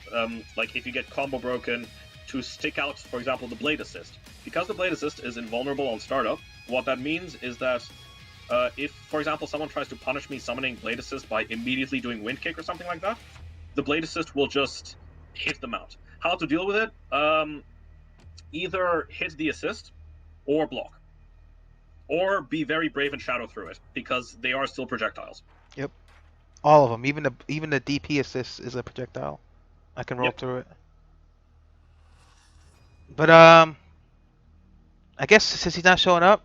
like if you get combo broken, to stick out, for example, the Blade Assist. Because the Blade Assist is invulnerable on startup, what that means is that if, for example, someone tries to punish me summoning Blade Assist by immediately doing Wind Kick or something like that, the Blade Assist will just hit them out. How to deal with it? Either hit the assist or block. Or be very brave and shadow through it, because they are still projectiles. Yep. All of them. Even the DP assist is a projectile. I can roll through it. But I guess since he's not showing up,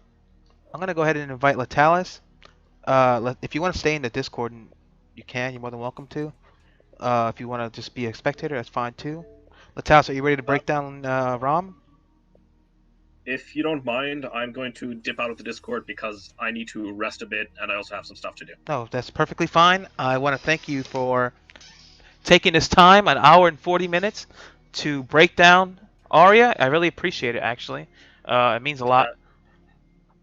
I'm gonna go ahead and invite Litalis. If you want to stay in the Discord, you can. You're more than welcome to. If you want to just be a spectator, that's fine too. Litalis, are you ready to break down ROM? If you don't mind, I'm going to dip out of the Discord because I need to rest a bit and I also have some stuff to do. No, that's perfectly fine. I want to thank you for taking this time, an hour and 40 minutes, to break down Aria. I really appreciate it, actually. It means a lot.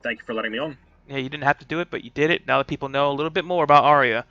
Thank you for letting me on. Yeah, you didn't have to do it, but you did it. Now that people know a little bit more about Aria,